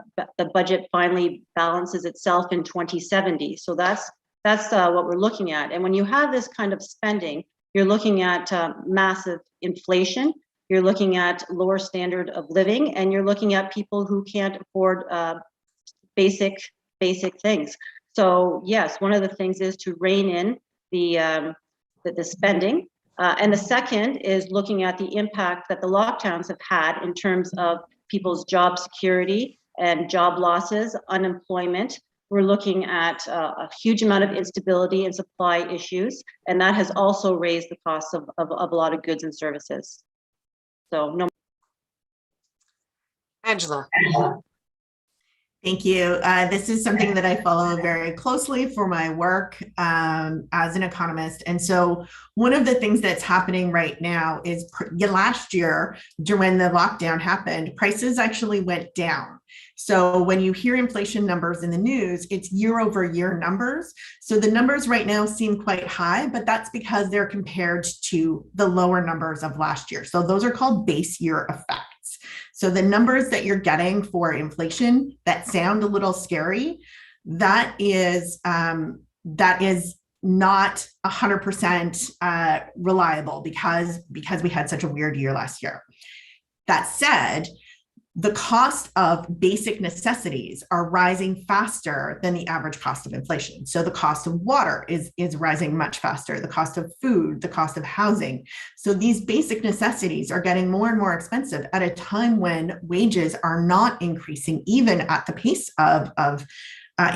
budget finally balances itself in 2070. So that's what we're looking at. And when you have this kind of spending, you're looking at massive inflation. You're looking at lower standard of living, and you're looking at people who can't afford basic things. So yes, one of the things is to rein in the spending, and the second is looking at the impact that the lockdowns have had in terms of people's job security and job losses, unemployment. We're looking at a huge amount of instability and supply issues, and that has also raised the cost of a lot of goods and services. So no. Angela. Thank you. This is something that I follow very closely for my work as an economist. And so one of the things that's happening right now is last year, when the lockdown happened, prices actually went down. So when you hear inflation numbers in the news, it's year-over-year numbers. So the numbers right now seem quite high, but that's because they're compared to the lower numbers of last year. So those are called base year effects. So the numbers that you're getting for inflation that sound a little scary, that is not 100% reliable because we had such a weird year last year. That said, the cost of basic necessities are rising faster than the average cost of inflation. So the cost of water is rising much faster, the cost of food, the cost of housing. So these basic necessities are getting more and more expensive at a time when wages are not increasing, even at the pace of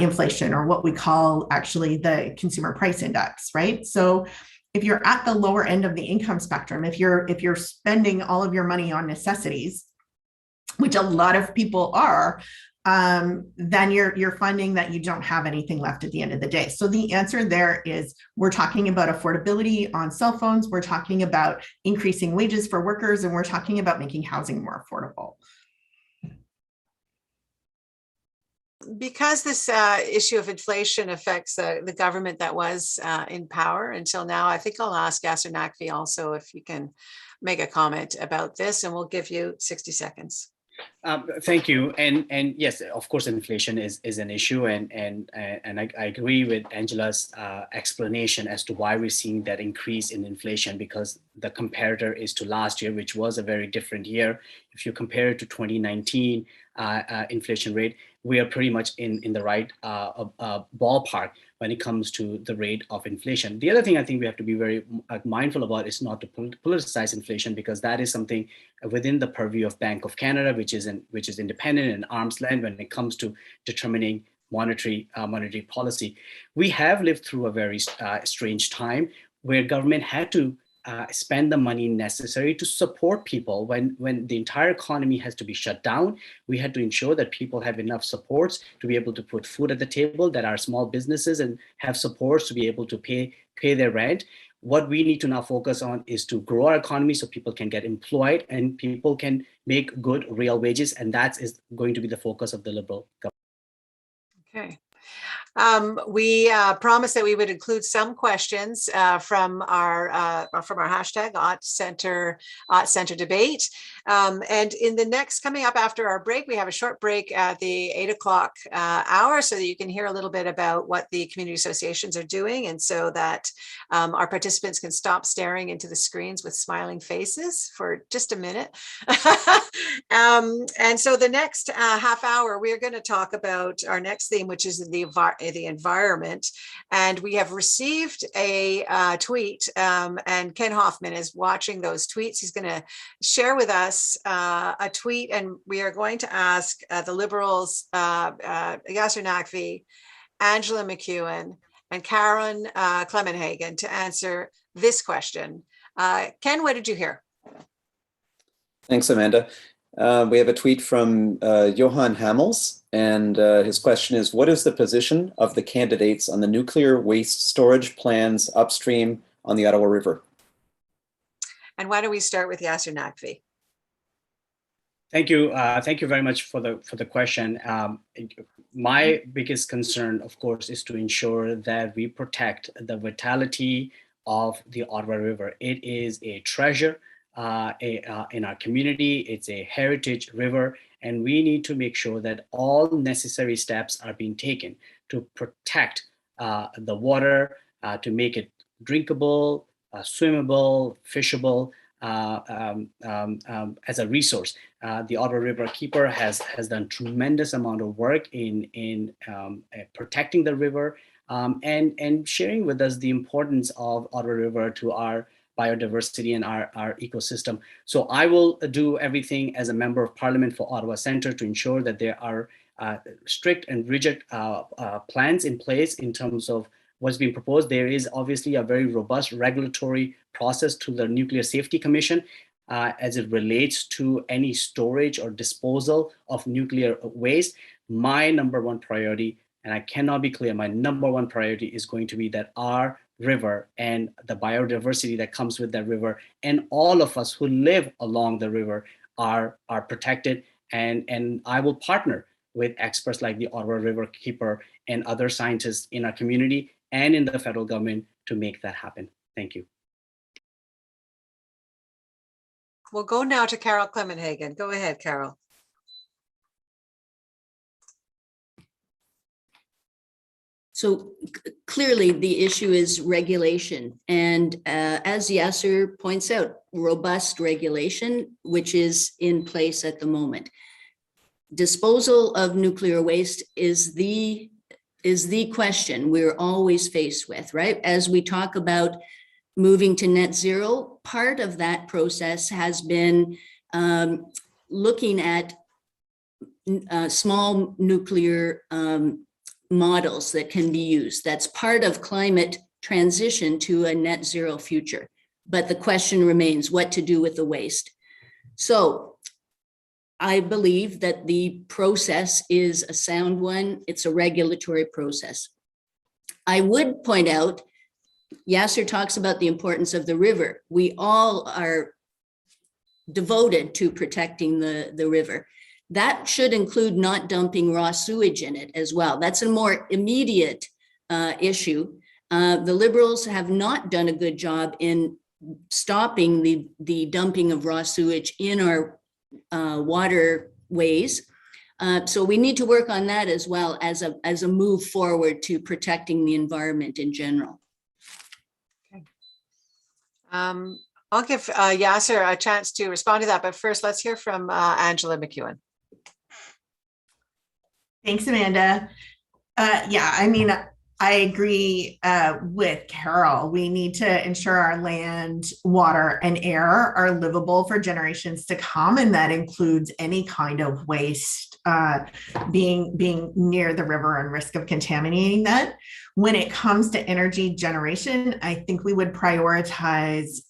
inflation, or what we call actually the consumer price index, right? So if you're at the lower end of the income spectrum, if you're spending all of your money on necessities, which a lot of people are, then you're finding that you don't have anything left at the end of the day. So the answer there is, we're talking about affordability on cell phones, we're talking about increasing wages for workers, and we're talking about making housing more affordable. Because this issue of inflation affects the government that was in power until now, I think I'll ask Yasser Naqvi also if you can make a comment about this, and we'll give you 60 seconds. Thank you. And yes, of course, inflation is an issue, and I agree with Angela's explanation as to why we're seeing that increase in inflation, because the comparator is to last year, which was a very different year. If you compare it to 2019 inflation rate, we are pretty much in the right ballpark when it comes to the rate of inflation. The other thing I think we have to be very mindful about is not to politicize inflation, because that is something within the purview of Bank of Canada, which is independent and arm's length when it comes to determining monetary policy. We have lived through a very strange time where government had to spend the money necessary to support people when the entire economy has to be shut down. We had to ensure that people have enough supports to be able to put food at the table, that our small businesses and have supports to be able to pay their rent. What we need to now focus on is to grow our economy so people can get employed and people can make good real wages, and that is going to be the focus of the Liberal government. Okay. We promised that we would include some questions from our hashtag @Center Debate. And in the next, coming up after our break, we have a short break at the 8 o'clock hour so that you can hear a little bit about what the community associations are doing, and so that our participants can stop staring into the screens with smiling faces for just a minute. And so the next half hour, we're going to talk about our next theme, which is the environment. And we have received a tweet, and Ken Hoffman is watching those tweets. He's going to share with us a tweet, and we are going to ask the Liberals, Yasser Naqvi, Angela Mcewen, and Karen Clemenhagen to answer this question. Ken, what did you hear? Thanks, Amanda. We have a tweet from Johan Hamels, and his question is, what is the position of the candidates on the nuclear waste storage plans upstream on the Ottawa River? And why don't we start with Yasser Naqvi? Thank you. Thank you very much for the question. My biggest concern, of course, is to ensure that we protect the vitality of the Ottawa River. It is a treasure in our community. It's a heritage river, and we need to make sure that all necessary steps are being taken to protect the water, to make it drinkable, swimmable, fishable, as a resource. The Ottawa River Keeper has done tremendous amount of work in protecting the river and sharing with us the importance of Ottawa River to our biodiversity and our ecosystem. So I will do everything as a member of Parliament for Ottawa Centre to ensure that there are strict and rigid plans in place in terms of what's being proposed. There is obviously a very robust regulatory process to the Nuclear Safety Commission as it relates to any storage or disposal of nuclear waste. My number one priority, and I cannot be clear, my number one priority is going to be that our river and the biodiversity that comes with that river and all of us who live along the river are protected. And I will partner with experts like the Ottawa River Keeper and other scientists in our community and in the federal government to make that happen. Thank you. We'll go now to Carol Clemenhagen. Go ahead, Carol. So clearly the issue is regulation. And as Yasser points out, robust regulation, which is in place at the moment. Disposal of nuclear waste is the question we're always faced with, right? As we talk about moving to net zero, part of that process has been looking at small nuclear models that can be used. That's part of climate transition to a net zero future. But the question remains what to do with the waste. So I believe that the process is a sound one. It's a regulatory process. I would point out, Yasser talks about the importance of the river. We all are devoted to protecting the river. That should include not dumping raw sewage in it as well. That's a more immediate issue. The Liberals have not done a good job in stopping the dumping of raw sewage in our waterways. So we need to work on that as well as a move forward to protecting the environment in general. Okay. I'll give Yasser a chance to respond to that, but first let's hear from Angela Mcewen. Thanks, Amanda. Yeah, I mean, I agree with Carol. We need to ensure our land, water, and air are livable for generations to come, and that includes any kind of waste being near the river and risk of contaminating that. When it comes to energy generation, I think we would prioritize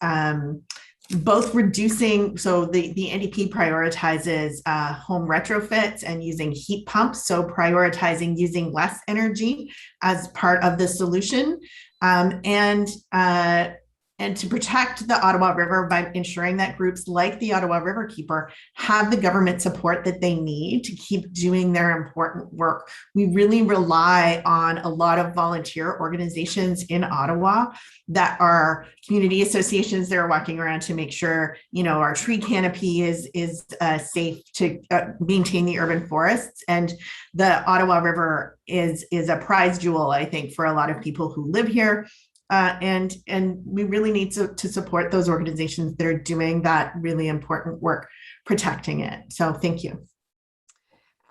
both reducing, so the NDP prioritizes home retrofits and using heat pumps, so prioritizing using less energy as part of the solution, and to protect the Ottawa River by ensuring that groups like the Ottawa Riverkeeper have the government support that they need to keep doing their important work. We really rely on a lot of volunteer organizations in Ottawa that are community associations that are walking around to make sure, you know, our tree canopy is safe to maintain the urban forests. And the Ottawa River is a prize jewel, I think, for a lot of people who live here. And we really need to support those organizations that are doing that really important work, protecting it. So thank you.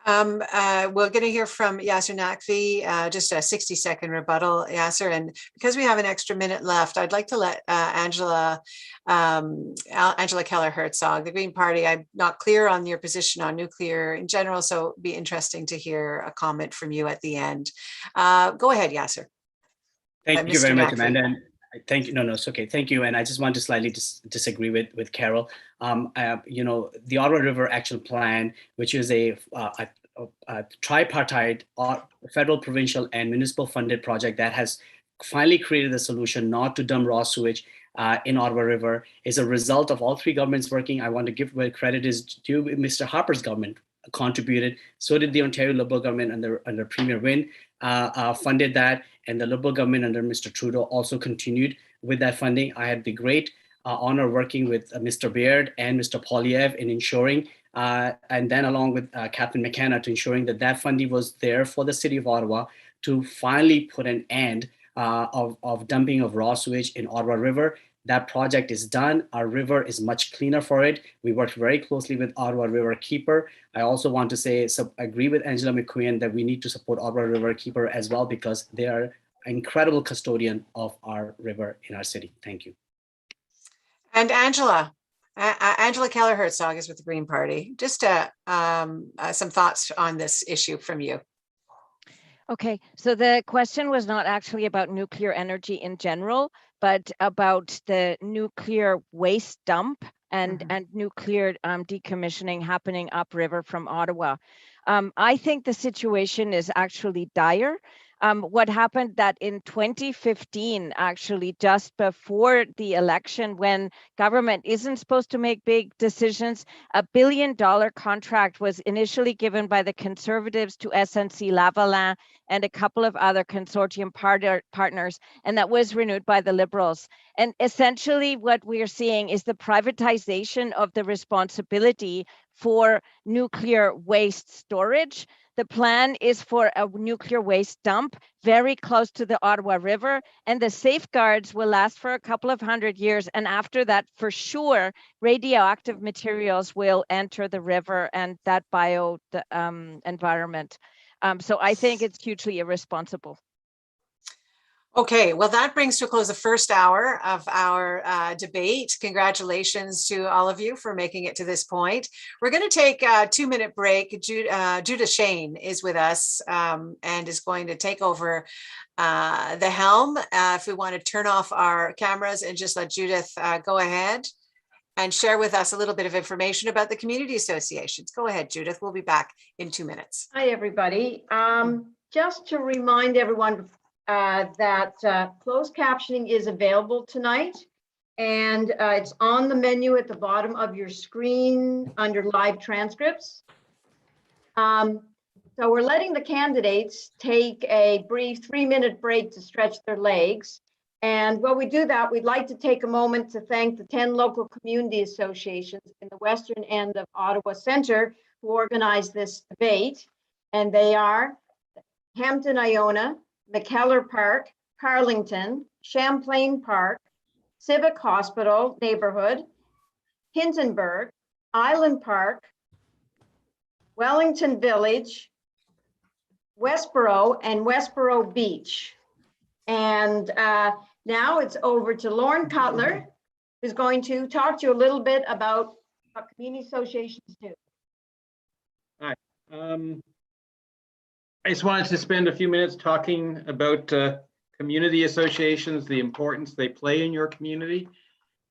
We're going to hear from Yasser Naqvi, just a 60-second rebuttal, Yasser. And because we have an extra minute left, I'd like to let Angela Keller Herzog, the Green Party. I'm not clear on your position on nuclear in general, so it'd be interesting to hear a comment from you at the end. Go ahead, Yasser. Thank you very much, Amanda. And thank you. No, it's okay. Thank you. And I just want to slightly disagree with Carol. You know, the Ottawa River Action Plan, which is a tripartite federal, provincial, and municipal funded project that has finally created a solution not to dump raw sewage in Ottawa River, is a result of all three governments working. I want to give where credit is due. Mr. Harper's government contributed. So did the Ontario Liberal government under Premier Wynne funded that, and the Liberal government under Mr. Trudeau also continued with that funding. I had the great honor working with Mr. Baird and Mr. Poilievre in ensuring, and then along with Captain McKenna, to ensuring that funding was there for the city of Ottawa to finally put an end of dumping of raw sewage in Ottawa River. That project is done. Our river is much cleaner for it. We worked very closely with Ottawa Riverkeeper. I also want to say, agree with Angela Mccewen that we need to support Ottawa Riverkeeper as well, because they are an incredible custodian of our river in our city. Thank you. And Angela Keller Herzog is with the Green Party. Just some thoughts on this issue from you. Okay, so the question was not actually about nuclear energy in general, but about the nuclear waste dump and nuclear decommissioning happening upriver from Ottawa. I think the situation is actually dire. What happened that in 2015, actually just before the election, when government isn't supposed to make big decisions, $1 billion contract was initially given by the Conservatives to SNC-Lavalin and a couple of other consortium partners, and that was renewed by the Liberals. And essentially what we're seeing is the privatization of the responsibility for nuclear waste storage. The plan is for a nuclear waste dump very close to the Ottawa River, and the safeguards will last for a couple of 100 years. And after that, for sure, radioactive materials will enter the river and that environment. So I think it's hugely irresponsible. Okay, well, that brings to a close the first hour of our debate. Congratulations to all of you for making it to this point. We're going to take a 2-minute break. Judith Shane is with us and is going to take over the helm. If we want to turn off our cameras and just let Judith go ahead and share with us a little bit of information about the community associations. Go ahead, Judith. We'll be back in 2 minutes. Hi, everybody. Just to remind everyone that closed captioning is available tonight, and it's on the menu at the bottom of your screen under live transcripts. So we're letting the candidates take a brief 3-minute break to stretch their legs. And while we do that, we'd like to take a moment to thank the 10 local community associations in the western end of Ottawa Centre who organized this debate. And they are Hampton Iona, McKellar Park, Carlington, Champlain Park, Civic Hospital Neighborhood, Hintonburg, Island Park, Wellington Village, Westboro, and Westboro Beach. And now it's over to Lauren Cutler, who's going to talk to you a little bit about what community associations do. Hi, I just wanted to spend a few minutes talking about community associations, the importance they play in your community,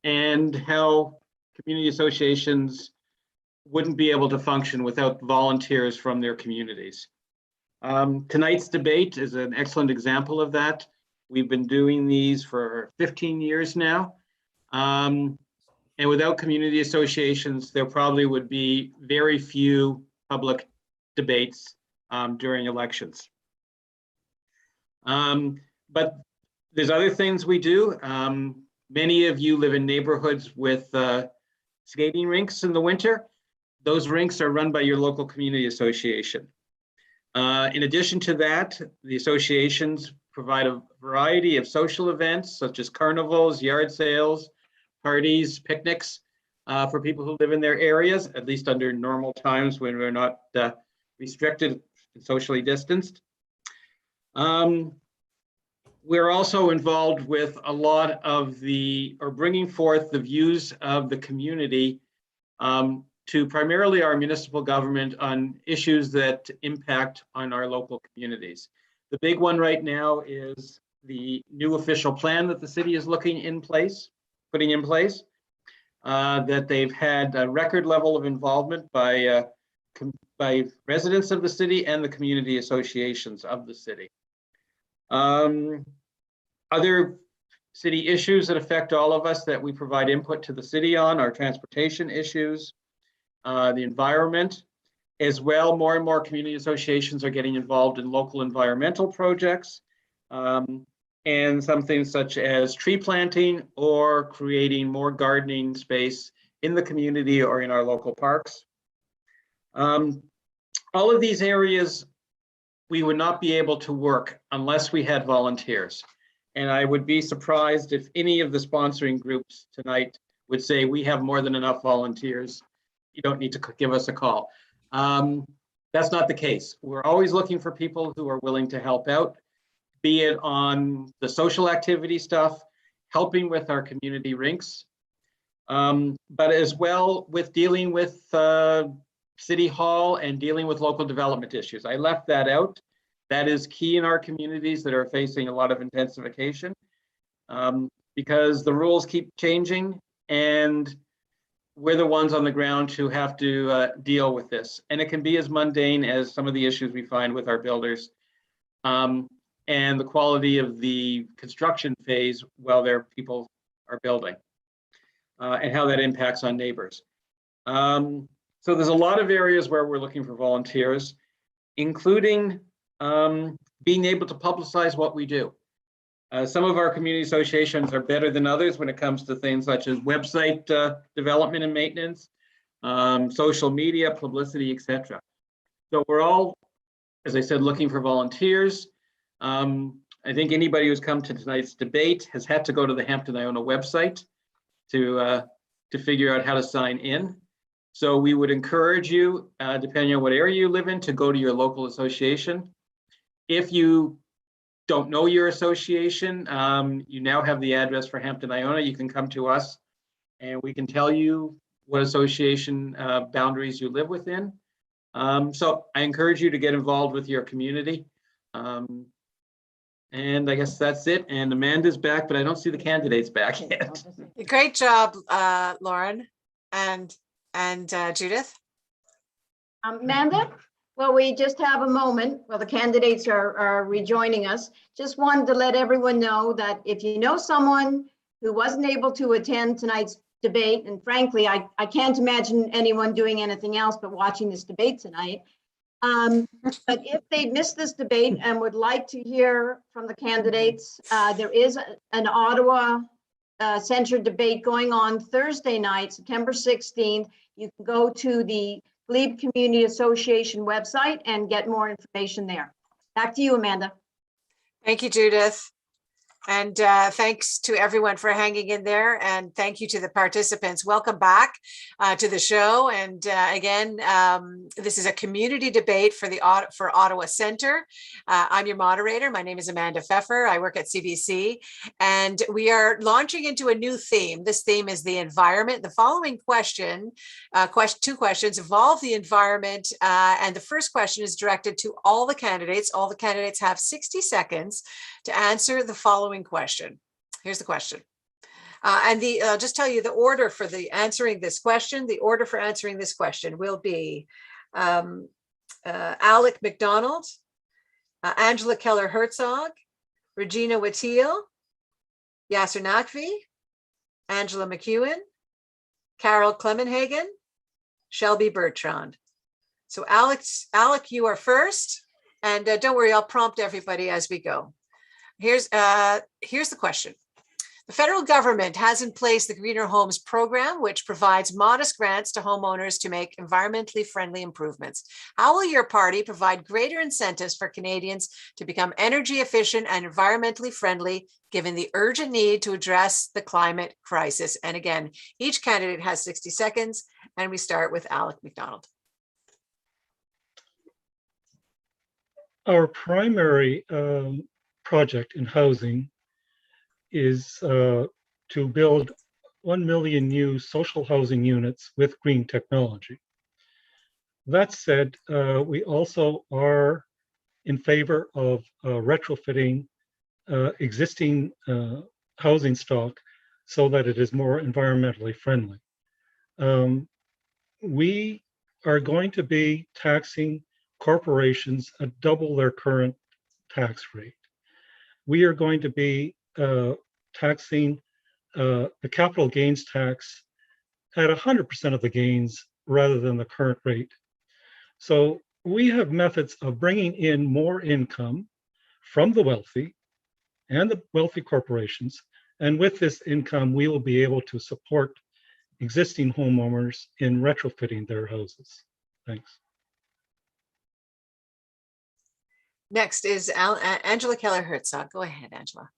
and how community associations wouldn't be able to function without volunteers from their communities. Tonight's debate is an excellent example of that. We've been doing these for 15 years now. And without community associations, there probably would be very few public debates during elections. But there's other things we do. Many of you live in neighborhoods with skating rinks in the winter. Those rinks are run by your local community association. In addition to that, the associations provide a variety of social events such as carnivals, yard sales, parties, picnics for people who live in their areas, at least under normal times when we're not restricted and socially distanced. We're also involved with a lot of bringing forth the views of the community to primarily our municipal government on issues that impact on our local communities. The big one right now is the new official plan that the city is putting in place, that they've had a record level of involvement by residents of the city and the community associations of the city. Other city issues that affect all of us that we provide input to the city on are transportation issues, the environment, as well. More and more community associations are getting involved in local environmental projects, and some things such as tree planting or creating more gardening space in the community or in our local parks. All of these areas, we would not be able to work unless we had volunteers. And I would be surprised if any of the sponsoring groups tonight would say, we have more than enough volunteers, you don't need to give us a call. That's not the case. We're always looking for people who are willing to help out, be it on the social activity stuff, helping with our community rinks, but as well with dealing with City Hall and dealing with local development issues. I left that out. That is key in our communities that are facing a lot of intensification because the rules keep changing and we're the ones on the ground who have to deal with this. And it can be as mundane as some of the issues we find with our builders and the quality of the construction phase while their people are building and how that impacts on neighbors. So there's a lot of areas where we're looking for volunteers, including being able to publicize what we do. Some of our community associations are better than others when it comes to things such as website development and maintenance, social media, publicity, etc. So we're all, as I said, looking for volunteers. I think anybody who's come to tonight's debate has had to go to the Hampton Iona website to figure out how to sign in. So we would encourage you, depending on what area you live in, to go to your local association. If you don't know your association, you now have the address for Hampton Iona. You can come to us and we can tell you what association boundaries you live within. So I encourage you to get involved with your community. And I guess that's it. And Amanda's back, but I don't see the candidates back yet. Great job, Lauren and Judith. Amanda? Well, we just have a moment while the candidates are rejoining us. Just wanted to let everyone know that if you know someone who wasn't able to attend tonight's debate, and frankly, I can't imagine anyone doing anything else but watching this debate tonight. But if they missed this debate and would like to hear from the candidates, there is an Ottawa Centre debate going on Thursday night, September 16th. You can go to the Glebe Community Association website and get more information there. Back to you, Amanda. Thank you, Judith. And thanks to everyone for hanging in there. And thank you to the participants. Welcome back to the show. And again, this is a community debate for Ottawa Centre. I'm your moderator. My name is Amanda Pfeffer. I work at CBC. And we are launching into a new theme. This theme is the environment. The following two questions involve the environment. And the first question is directed to all the candidates. All the candidates have 60 seconds to answer the following question. Here's the question. I'll just tell you the order for answering this question. The order for answering this question will be Alec Mcdonald, Angela Keller Herzog, Regina Whittiel, Yasser Naqvi, Angela Mcewen, Carol Clemenhagen, Shelby Bertrand. So Alec, you are first, and don't worry, I'll prompt everybody as we go. Here's the question. The federal government has in place the Greener Homes program, which provides modest grants to homeowners to make environmentally friendly improvements. How will your party provide greater incentives for Canadians to become energy efficient and environmentally friendly, given the urgent need to address the climate crisis? And again, each candidate has 60 seconds, and we start with Alec Mcdonald. Our primary project in housing is to build 1 million new social housing units with green technology. That said, we also are in favor of retrofitting existing housing stock so that it is more environmentally friendly. We are going to be taxing corporations at double their current tax rate. We are going to be taxing the capital gains tax at 100% of the gains rather than the current rate. So we have methods of bringing in more income from the wealthy and the wealthy corporations. And with this income, we will be able to support existing homeowners in retrofitting their houses. Thanks. Next is Angela Keller Herzog. Go ahead, Angela.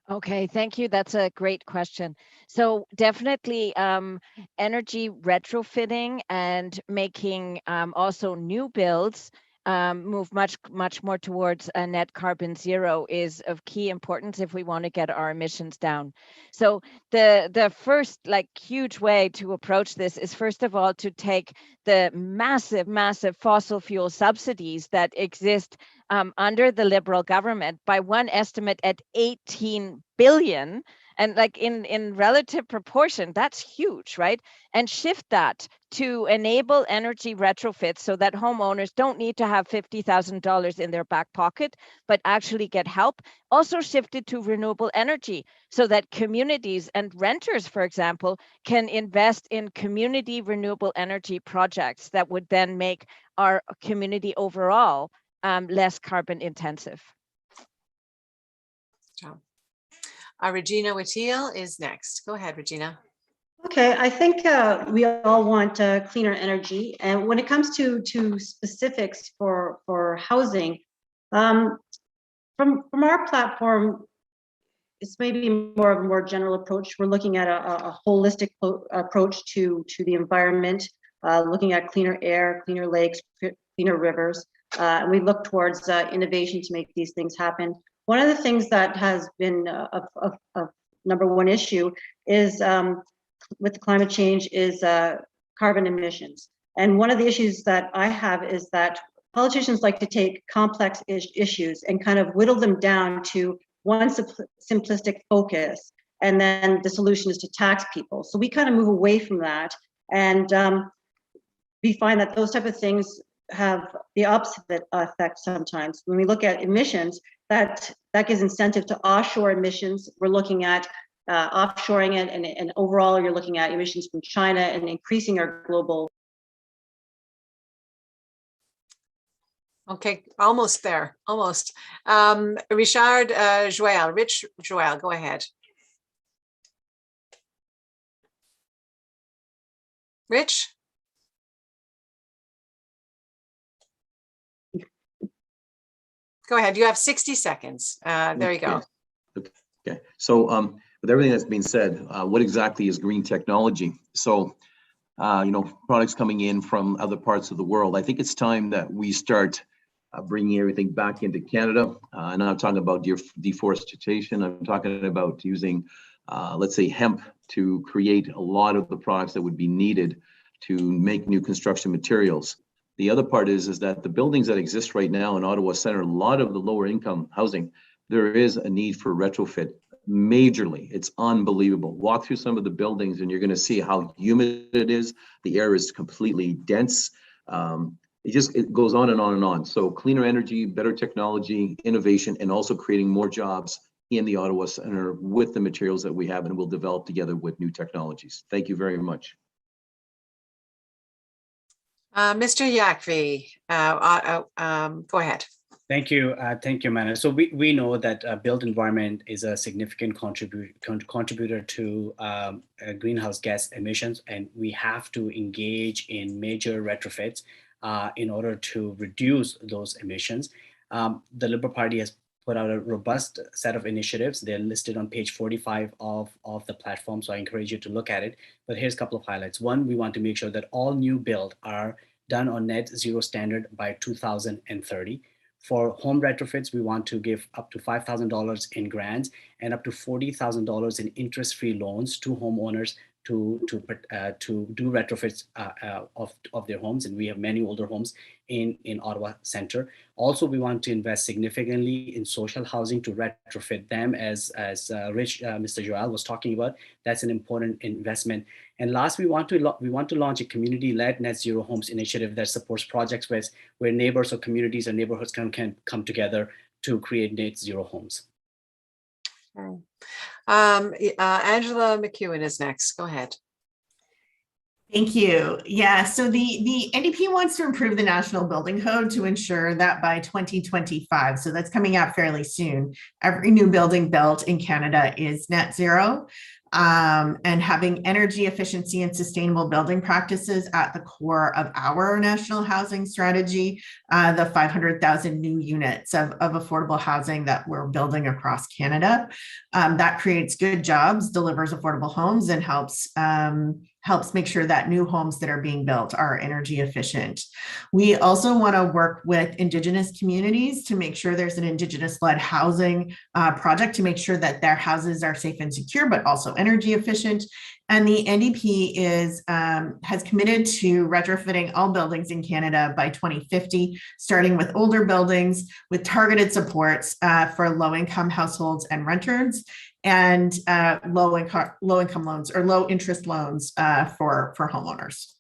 Okay, thank you. That's a great question. So definitely energy retrofitting and making also new builds move much more towards a net carbon zero is of key importance if we want to get our emissions down. So the first huge way to approach this is, first of all, to take the massive fossil fuel subsidies that exist under the Liberal government, by one estimate at 18 billion. And in relative proportion, that's huge, right? And shift that to enable energy retrofits so that homeowners don't need to have $50,000 in their back pocket, but actually get help. Also shift it to renewable energy so that communities and renters, for example, can invest in community renewable energy projects that would then make our community overall less carbon intensive. Regina Whittiel is next. Go ahead, Regina. Okay, I think we all want cleaner energy, and when it comes to specifics for housing, from our platform, it's maybe more of a more general approach. We're looking at a holistic approach to the environment, looking at cleaner air, cleaner lakes, cleaner rivers, and we look towards innovation to make these things happen. One of the things that has been a number one issue is with climate change is carbon emissions. And one of the issues that I have is that politicians like to take complex issues and kind of whittle them down to one simplistic focus, and then the solution is to tax people. So we kind of move away from that, and we find that those type of things have the opposite effect sometimes. When we look at emissions, that gives incentive to offshore emissions. We're looking at offshoring it, and overall you're looking at emissions from China and increasing our global. Okay, almost there, almost. Richard Joel, Rich Joel, go ahead. Rich? Go ahead. You have 60 seconds. There you go. Okay. So with everything that's been said, what exactly is green technology? So, products coming in from other parts of the world. I think it's time that we start bringing everything back into Canada. And I'm talking about deforestation. I'm talking about using, let's say, hemp to create a lot of the products that would be needed to make new construction materials. The other part is that the buildings that exist right now in Ottawa Centre, a lot of the lower income housing, there is a need for retrofit majorly. It's unbelievable. Walk through some of the buildings and you're going to see how humid it is. The air is completely dense. It goes on and on and on. So cleaner energy, better technology, innovation, and also creating more jobs in the Ottawa Centre with the materials that we have and we'll develop together with new technologies. Thank you very much. Mr. Yakvi, go ahead. Thank you, Amanda. So we know that built environment is a significant contributor to greenhouse gas emissions, and we have to engage in major retrofits in order to reduce those emissions. The Liberal Party has put out a robust set of initiatives. They're listed on page 45 of the platform, so I encourage you to look at it. But here's a couple of highlights. One, we want to make sure that all new build are done on net zero standard by 2030. For home retrofits, we want to give up to $5,000 in grants and up to $40,000 in interest-free loans to homeowners to do retrofits of their homes. And we have many older homes in Ottawa Centre. Also, we want to invest significantly in social housing to retrofit them, as Mr. Joel was talking about. That's an important investment. And last, we want to launch a community-led net zero homes initiative that supports projects where neighbors or communities or neighborhoods can come together to create net zero homes. Angela Mcewen is next. Go ahead. Thank you. Yeah, so the NDP wants to improve the National Building Code to ensure that by 2025, so that's coming out fairly soon, every new building built in Canada is net zero. And having energy efficiency and sustainable building practices at the core of our national housing strategy, the 500,000 new units of affordable housing that we're building across Canada. That creates good jobs, delivers affordable homes, and helps make sure that new homes that are being built are energy efficient. We also want to work with Indigenous communities to make sure there's an Indigenous-led housing project to make sure that their houses are safe and secure, but also energy efficient. And the NDP has committed to retrofitting all buildings in Canada by 2050, starting with older buildings with targeted supports for low-income households and renters, and low-income loans or low-interest loans for homeowners.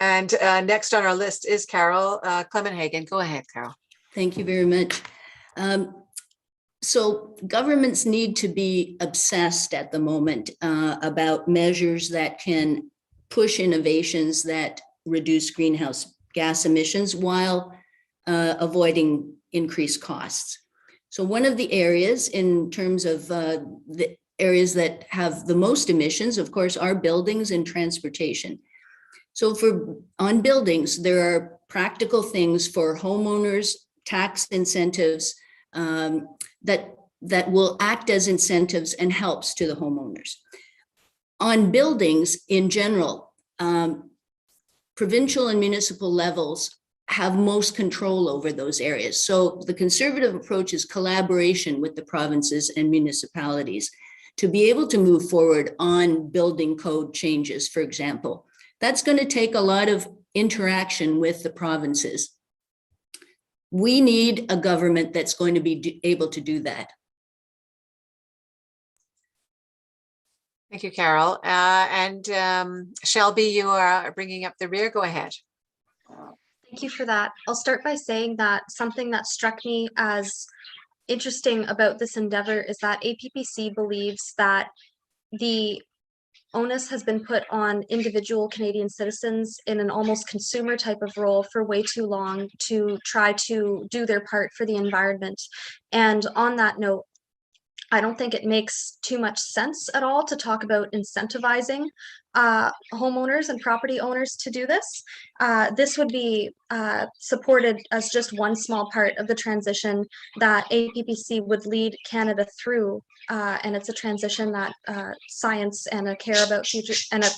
And next on our list is Carol Clemenhagen. Go ahead, Carol. Thank you very much. So governments need to be obsessed at the moment about measures that can push innovations that reduce greenhouse gas emissions while avoiding increased costs. So one of the areas in terms of the areas that have the most emissions, of course, are buildings and transportation. So on buildings, there are practical things for homeowners, tax incentives that will act as incentives and helps to the homeowners. On buildings in general, provincial and municipal levels have most control over those areas. So the Conservative approach is collaboration with the provinces and municipalities to be able to move forward on building code changes, for example. That's going to take a lot of interaction with the provinces. We need a government that's going to be able to do that. Thank you, Carol. And Shelby, you are bringing up the rear. Go ahead. Thank you for that. I'll start by saying that something that struck me as interesting about this endeavor is that APPC believes that the onus has been put on individual Canadian citizens in an almost consumer type of role for way too long to try to do their part for the environment. And on that note, I don't think it makes too much sense at all to talk about incentivizing homeowners and property owners to do this. This would be supported as just one small part of the transition that APPC would lead Canada through. And it's a transition that science and a care about future and a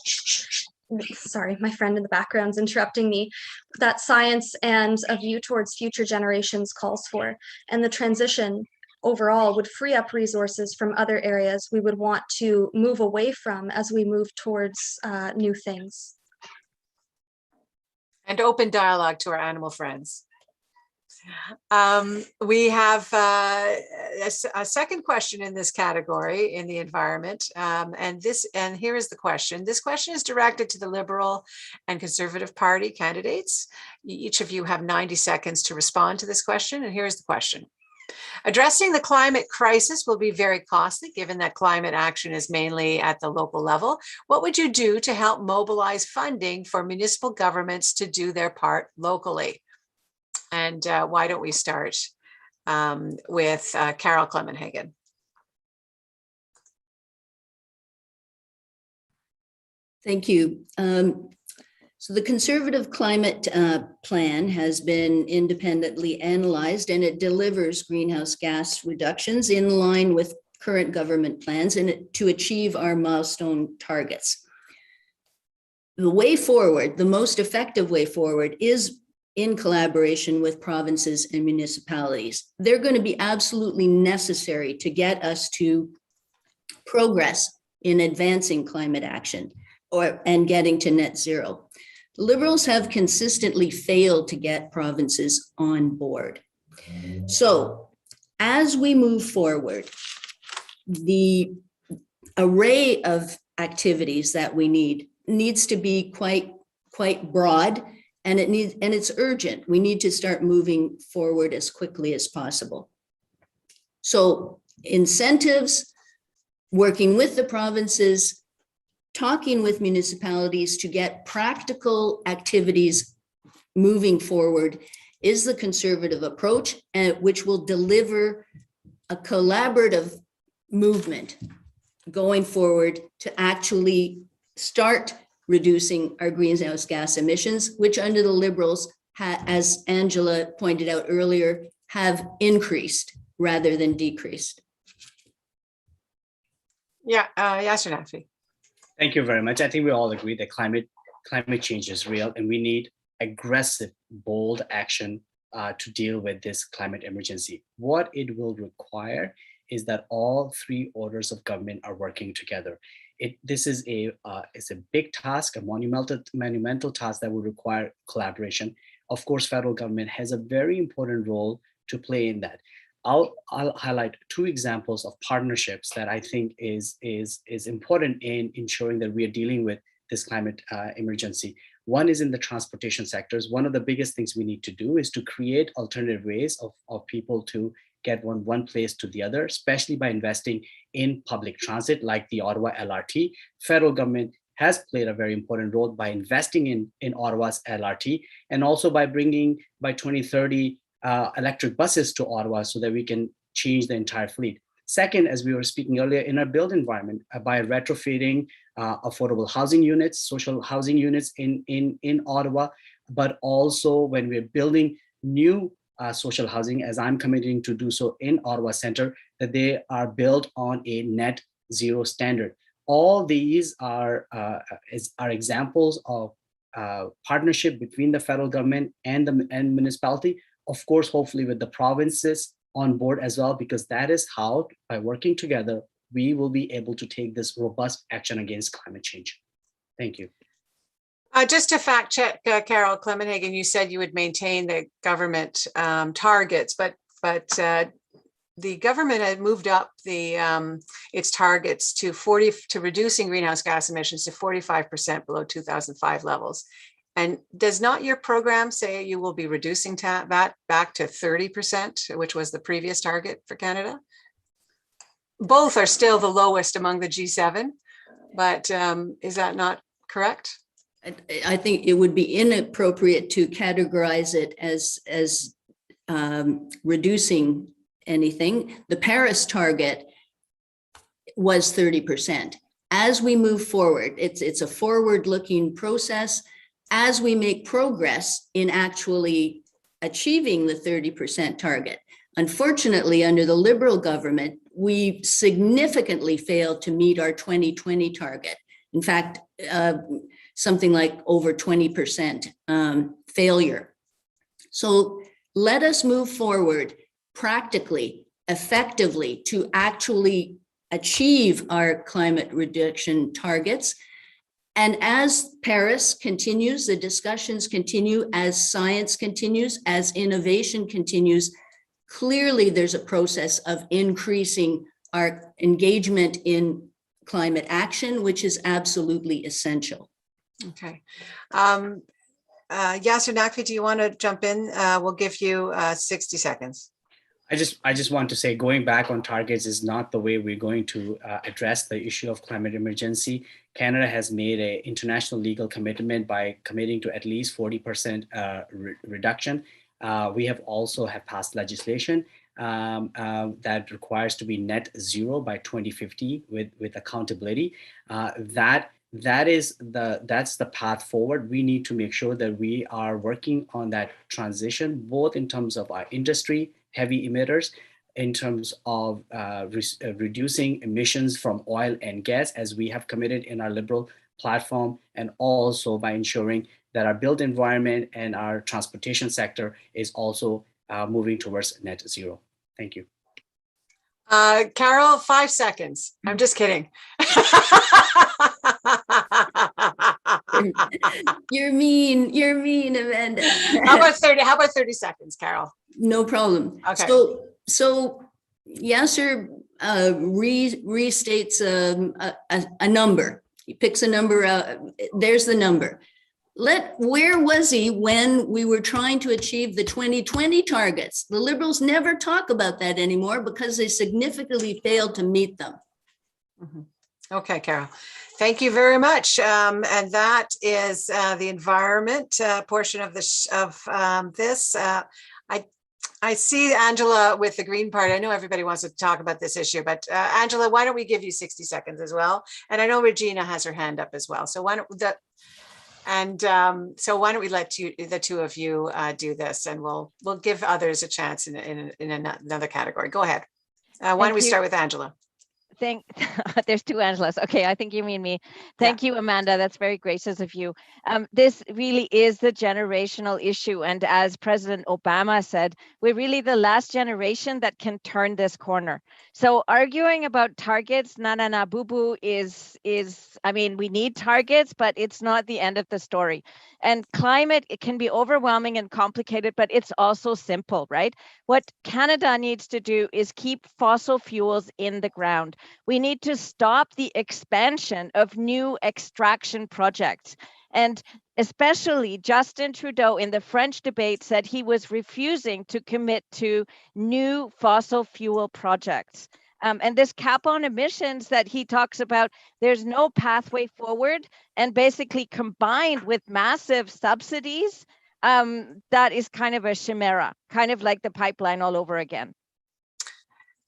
sorry, my friend in the background's interrupting me, that science and a view towards future generations calls for. And the transition overall would free up resources from other areas we would want to move away from as we move towards new things. And open dialogue to our animal friends. We have a second question in this category in the environment, and here is the question. This question is directed to the Liberal and Conservative Party candidates. Each of you have 90 seconds to respond to this question, and here's the question. Addressing the climate crisis will be very costly, given that climate action is mainly at the local level. What would you do to help mobilize funding for municipal governments to do their part locally? And why don't we start with Carol Clemenhagen? Thank you. So the Conservative Climate Plan has been independently analyzed, and it delivers greenhouse gas reductions in line with current government plans and to achieve our milestone targets. The way forward, the most effective way forward, is in collaboration with provinces and municipalities. They're going to be absolutely necessary to get us to progress in advancing climate action and getting to net zero. Liberals have consistently failed to get provinces on board. So as we move forward, the array of activities that we needs to be quite broad, and it's urgent. We need to start moving forward as quickly as possible. So incentives, working with the provinces, talking with municipalities to get practical activities moving forward is the Conservative approach, which will deliver a collaborative movement going forward to actually start reducing our greenhouse gas emissions, which under the Liberals, as Angela pointed out earlier, have increased rather than decreased. Yeah, Yasser Naqvi. Thank you very much. I think we all agree that climate change is real, and we need aggressive, bold action to deal with this climate emergency. What it will require is that all three orders of government are working together. This is it's a big task, a monumental task that will require collaboration. Of course, federal government has a very important role to play in that. I'll highlight two examples of partnerships that I think is important in ensuring that we are dealing with this climate emergency. One is in the transportation sectors. One of the biggest things we need to do is to create alternative ways of people to get one place to the other, especially by investing in public transit like the Ottawa LRT. Federal government has played a very important role by investing in Ottawa's LRT, and also by bringing by 2030 electric buses to Ottawa so that we can change the entire fleet. Second, as we were speaking earlier, in our built environment, by retrofitting affordable housing units, social housing units in Ottawa, but also when we're building new social housing, as I'm committing to do so in Ottawa Centre, that they are built on a net zero standard. All these are examples of partnership between the federal government and municipality. Of course, hopefully with the provinces on board as well, because that is how, by working together, we will be able to take this robust action against climate change. Thank you. Just to fact check, Carol Clemenhagen, you said you would maintain the government targets, but the government had moved up its targets to reducing greenhouse gas emissions to 45% below 2005 levels. And does not your program say you will be reducing that back to 30%, which was the previous target for Canada? Both are still the lowest among the G7, but is that not correct? I think it would be inappropriate to categorize it as reducing anything. The Paris target was 30%. As we move forward, it's a forward-looking process. As we make progress in actually achieving the 30% target, unfortunately, under the Liberal government, we significantly failed to meet our 2020 target. In fact, something like over 20% failure. So let us move forward practically, effectively to actually achieve our climate reduction targets. And as Paris continues, the discussions continue, as science continues, as innovation continues, clearly there's a process of increasing our engagement in climate action, which is absolutely essential. Okay. Yasser Naqvi, do you want to jump in? We'll give you 60 seconds. I just want to say, going back on targets is not the way we're going to address the issue of climate emergency. Canada has made an international legal commitment by committing to at least 40% reduction. We have also passed legislation that requires to be net zero by 2050 with accountability. That's the path forward. We need to make sure that we are working on that transition, both in terms of our industry, heavy emitters, in terms of reducing emissions from oil and gas, as we have committed in our Liberal platform, and also by ensuring that our built environment and our transportation sector is also moving towards net zero. Thank you. Carol, 5 seconds. I'm just kidding. You're mean, Amanda. How about 30 seconds, Carol? No problem. Okay. So Yasser restates a number. He picks a number out. There's the number. Where was he when we were trying to achieve the 2020 targets? The Liberals never talk about that anymore because they significantly failed to meet them. Mm-hmm. Okay, Carol. Thank you very much. And that is the environment portion of this. I see Angela with the Green Party. I know everybody wants to talk about this issue, but Angela, why don't we give you 60 seconds as well? And I know Regina has her hand up as well. So why don't we let the two of you do this, and we'll give others a chance in another category. Go ahead. Why don't we start with Angela? There's two Angelas. Okay, I think you mean me. Thank you, Amanda. That's very gracious of you. This really is the generational issue. And as President Obama said, we're really the last generation that can turn this corner. So arguing about targets, boo-boo is, I mean, we need targets, but it's not the end of the story. And climate, it can be overwhelming and complicated, but it's also simple, right? What Canada needs to do is keep fossil fuels in the ground. We need to stop the expansion of new extraction projects. And especially Justin Trudeau in the French debate said he was refusing to commit to new fossil fuel projects. And this cap on emissions that he talks about, there's no pathway forward, and basically combined with massive subsidies, that is kind of a chimera, kind of like the pipeline all over again.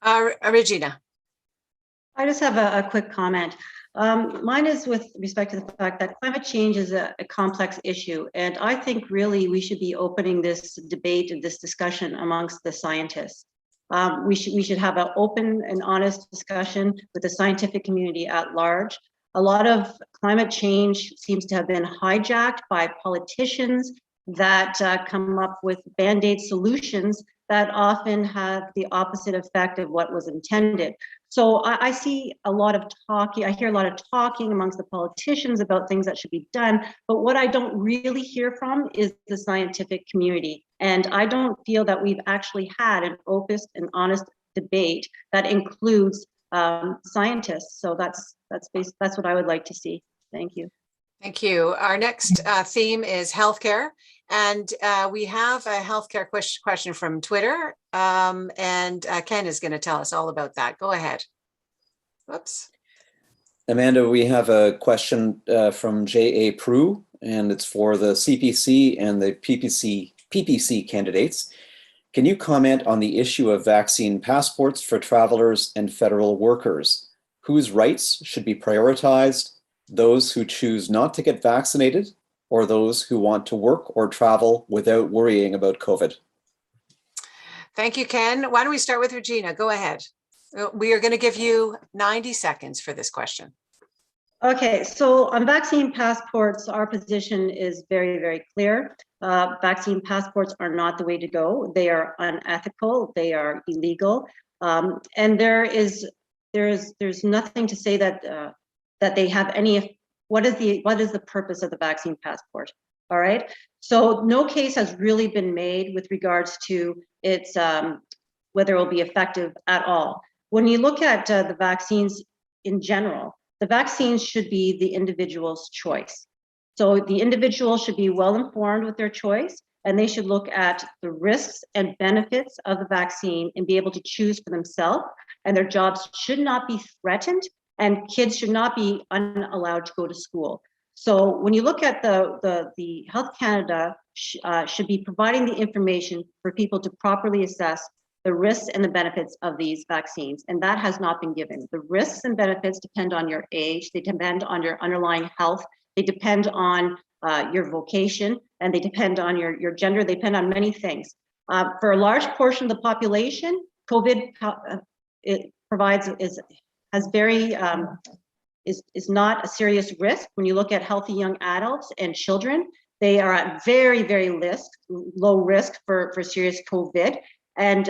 Regina. I just have a quick comment. Mine is with respect to the fact that climate change is a complex issue. And I think really we should be opening this debate and this discussion amongst the scientists. We should have an open and honest discussion with the scientific community at large. A lot of climate change seems to have been hijacked by politicians that come up with band-aid solutions that often have the opposite effect of what was intended. So I see a lot of talking, I hear a lot of talking amongst the politicians about things that should be done, but what I don't really hear from is the scientific community. And I don't feel that we've actually had an open and honest debate that includes scientists. So that's what I would like to see. Thank you. Thank you. Our next theme is healthcare. And we have a healthcare question from Twitter. And Ken is going to tell us all about that. Go ahead. Whoops. Amanda, we have a question from J.A. Prue, and it's for the CPC and the PPC candidates. Can you comment on the issue of vaccine passports for travelers and federal workers? whose rights should be prioritized, those who choose not to get vaccinated or those who want to work or travel without worrying about COVID? Thank you, Ken. Why don't we start with Regina? Go ahead. We are going to give you 90 seconds for this question. Okay, so on vaccine passports, our position is very, very clear. Vaccine passports are not the way to go. They are unethical. They are illegal, and there's nothing to say that that they have any. What is the purpose of the vaccine passport? All right. So no case has really been made with regards to its whether it will be effective at all. When you look at the vaccines in general, the vaccines should be the individual's choice. So the individual should be well informed with their choice, and they should look at the risks and benefits of the vaccine and be able to choose for themselves. And their jobs should not be threatened, and kids should not be unallowed to go to school. So when you look at the Health Canada should be providing the information for people to properly assess the risks and the benefits of these vaccines, and that has not been given. The risks and benefits depend on your age, they depend on your underlying health, they depend on your vocation, and they depend on your gender, they depend on many things. For a large portion of the population, COVID is not a serious risk. When you look at healthy young adults and children, they are at very, very low risk for serious COVID. And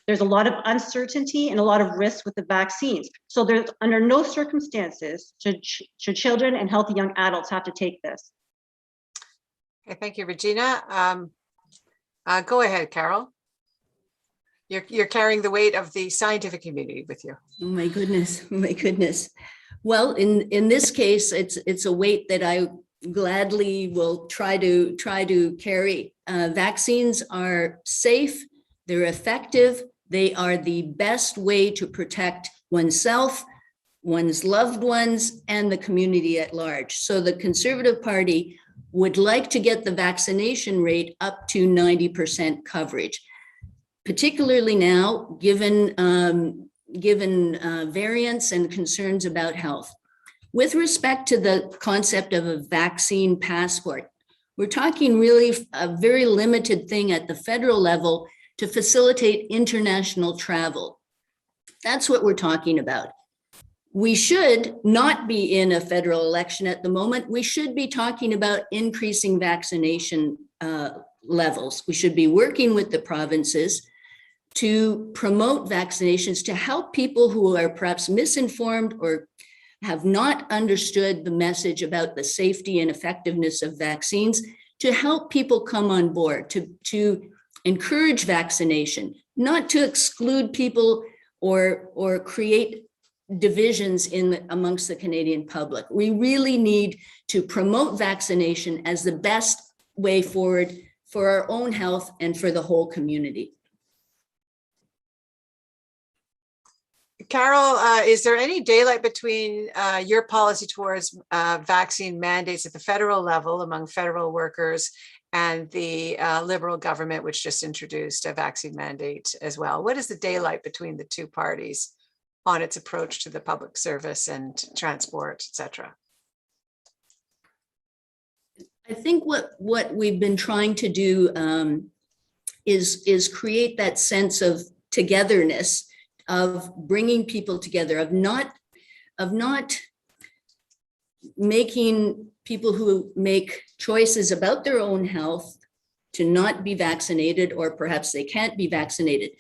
there's a lot of uncertainty and a lot of risk with the vaccines. So there's under no circumstances should children and healthy young adults have to take this. Okay, thank you, Regina. Go ahead, Carol. You're carrying the weight of the scientific community with you. Oh my goodness, oh my goodness. Well, in this case, it's a weight that I gladly will try to carry. Vaccines are safe. They're effective. They are the best way to protect oneself, one's loved ones, and the community at large. So the Conservative Party would like to get the vaccination rate up to 90% coverage, particularly now, given variants and concerns about health. With respect to the concept of a vaccine passport, we're talking really a very limited thing at the federal level to facilitate international travel. That's what we're talking about. We should not be in a federal election at the moment. We should be talking about increasing vaccination levels. We should be working with the provinces to promote vaccinations to help people who are perhaps misinformed or have not understood the message about the safety and effectiveness of vaccines, to help people come on board, to encourage vaccination, not to exclude people or create divisions amongst the Canadian public. We really need to promote vaccination as the best way forward for our own health and for the whole community. Carol, is there any daylight between your policy towards vaccine mandates at the federal level among federal workers and the Liberal government, which just introduced a vaccine mandate as well? What is the daylight between the two parties on its approach to the public service and transport, et cetera? I think what we've been trying to do is create that sense of togetherness, of bringing people together, of not making people who make choices about their own health to not be vaccinated, or perhaps they can't be vaccinated,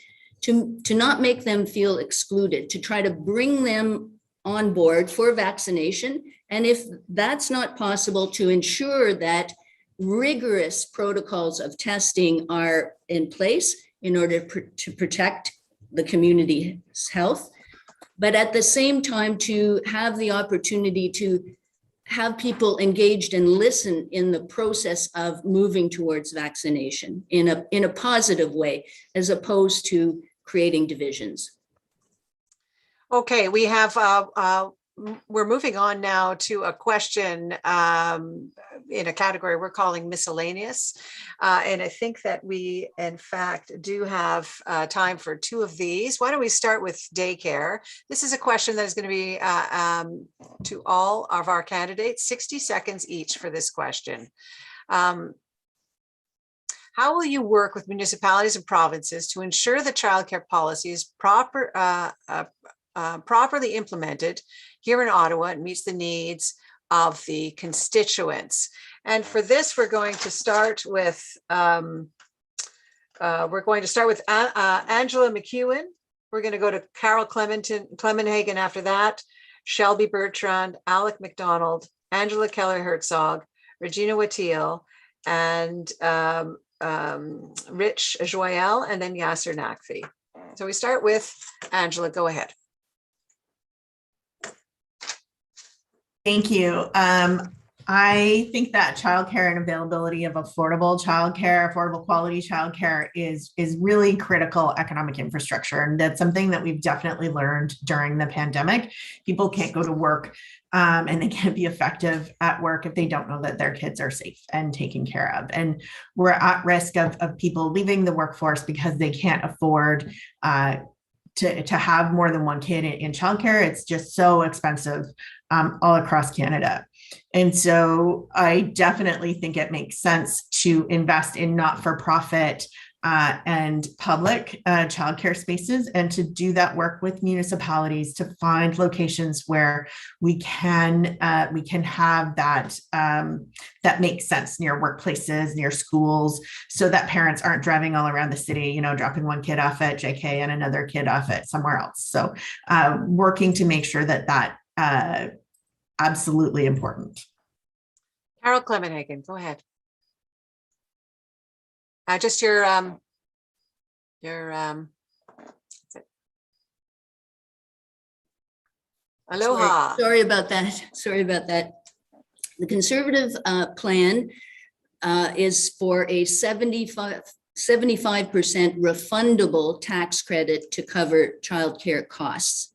to not make them feel excluded, to try to bring them on board for vaccination. And if that's not possible, to ensure that rigorous protocols of testing are in place in order to protect the community's health, but at the same time to have the opportunity to have people engaged and listen in the process of moving towards vaccination in a positive way, as opposed to creating divisions. Okay, we have we're moving on now to a question in a category we're calling miscellaneous. And I think that we, in fact, do have time for two of these. Why don't we start with daycare? This is a question that is going to be to all of our candidates, 60 seconds each for this question. How will you work with municipalities and provinces to ensure the childcare policy is properly implemented here in Ottawa and meets the needs of the constituents? And for this, we're going to start with Angela Mcewen. We're going to go to Carol Clemenhagen after that, Shelby Bertrand, Alec Mcdonald, Angela Keller Herzog, Regina Whittiel, and Richwell, and then Yasser Naqvi. So we start with Angela. Go ahead. Thank you. I think that childcare and availability of affordable childcare, affordable quality childcare is really critical economic infrastructure. And that's something that we've definitely learned during the pandemic. People can't go to work and they can't be effective at work if they don't know that their kids are safe and taken care of. And we're at risk of people leaving the workforce because they can't afford to have more than one kid in childcare. It's just so expensive all across Canada. And so I definitely think it makes sense to invest in not-for-profit and public childcare spaces, and to do that work with municipalities to find locations where we can have that that makes sense near workplaces, near schools, so that parents aren't driving all around the city, dropping one kid off at JK and another kid off at somewhere else. So working to make sure that absolutely important. Carol Clemenhagen, go ahead. Just your aloha. Sorry about that. The Conservative plan is for a 75% refundable tax credit to cover childcare costs.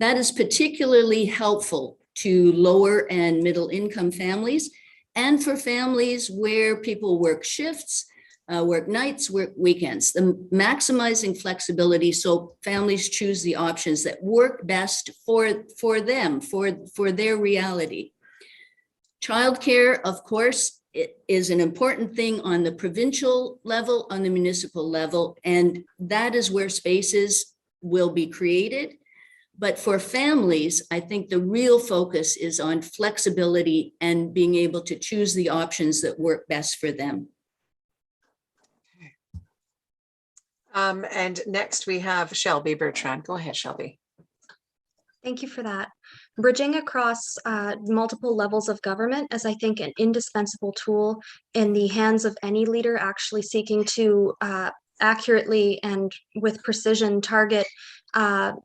That is particularly helpful to lower and middle income families, and for families where people work shifts, work nights, work weekends. The maximizing flexibility so families choose the options that work best for them, for their reality. Childcare, of course, is an important thing on the provincial level, on the municipal level, and that is where spaces will be created. But for families, I think the real focus is on flexibility and being able to choose the options that work best for them. And next we have Shelby Bertrand. Go ahead, Shelby. Thank you for that. Bridging across multiple levels of government is, I think, an indispensable tool in the hands of any leader actually seeking to accurately and with precision target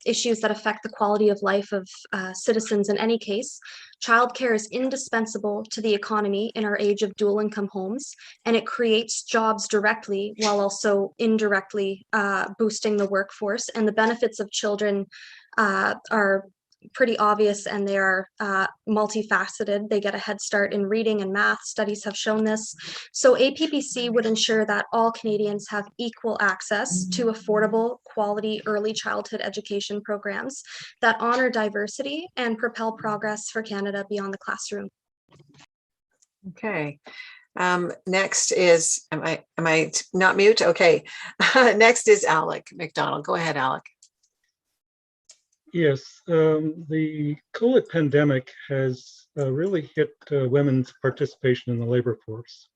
issues that affect the quality of life of citizens in any case. Childcare is indispensable to the economy in our age of dual income homes, and it creates jobs directly while also indirectly boosting the workforce. And the benefits of children are pretty obvious, and they are multifaceted. They get a head start in reading and math. Studies have shown this. So APPC would ensure that all Canadians have equal access to affordable, quality early childhood education programs that honor diversity and propel progress for Canada beyond the classroom. Okay. Next is, am I not mute? Okay. Next is Alec Mcdonald. Go ahead, Alec. Yes, the COVID pandemic has really hit women's participation in the labor force.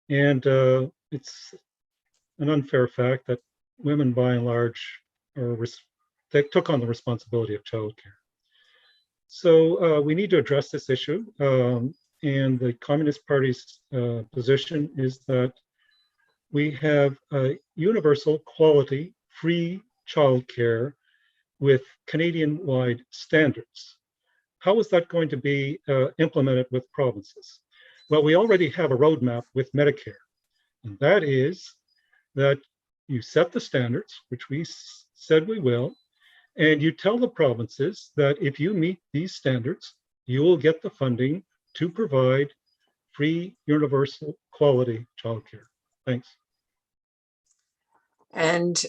And it's an unfair fact that women, by and large, they took on the responsibility of childcare. So we need to address this issue. And the Communist Party's position is that we have a universal quality, free childcare with Canadian-wide standards. How is that going to be implemented with provinces? Well, we already have a roadmap with Medicare, and that is that you set the standards, which we said we will, And you tell the provinces that if you meet these standards, you will get the funding to provide free, universal, quality childcare. Thanks. And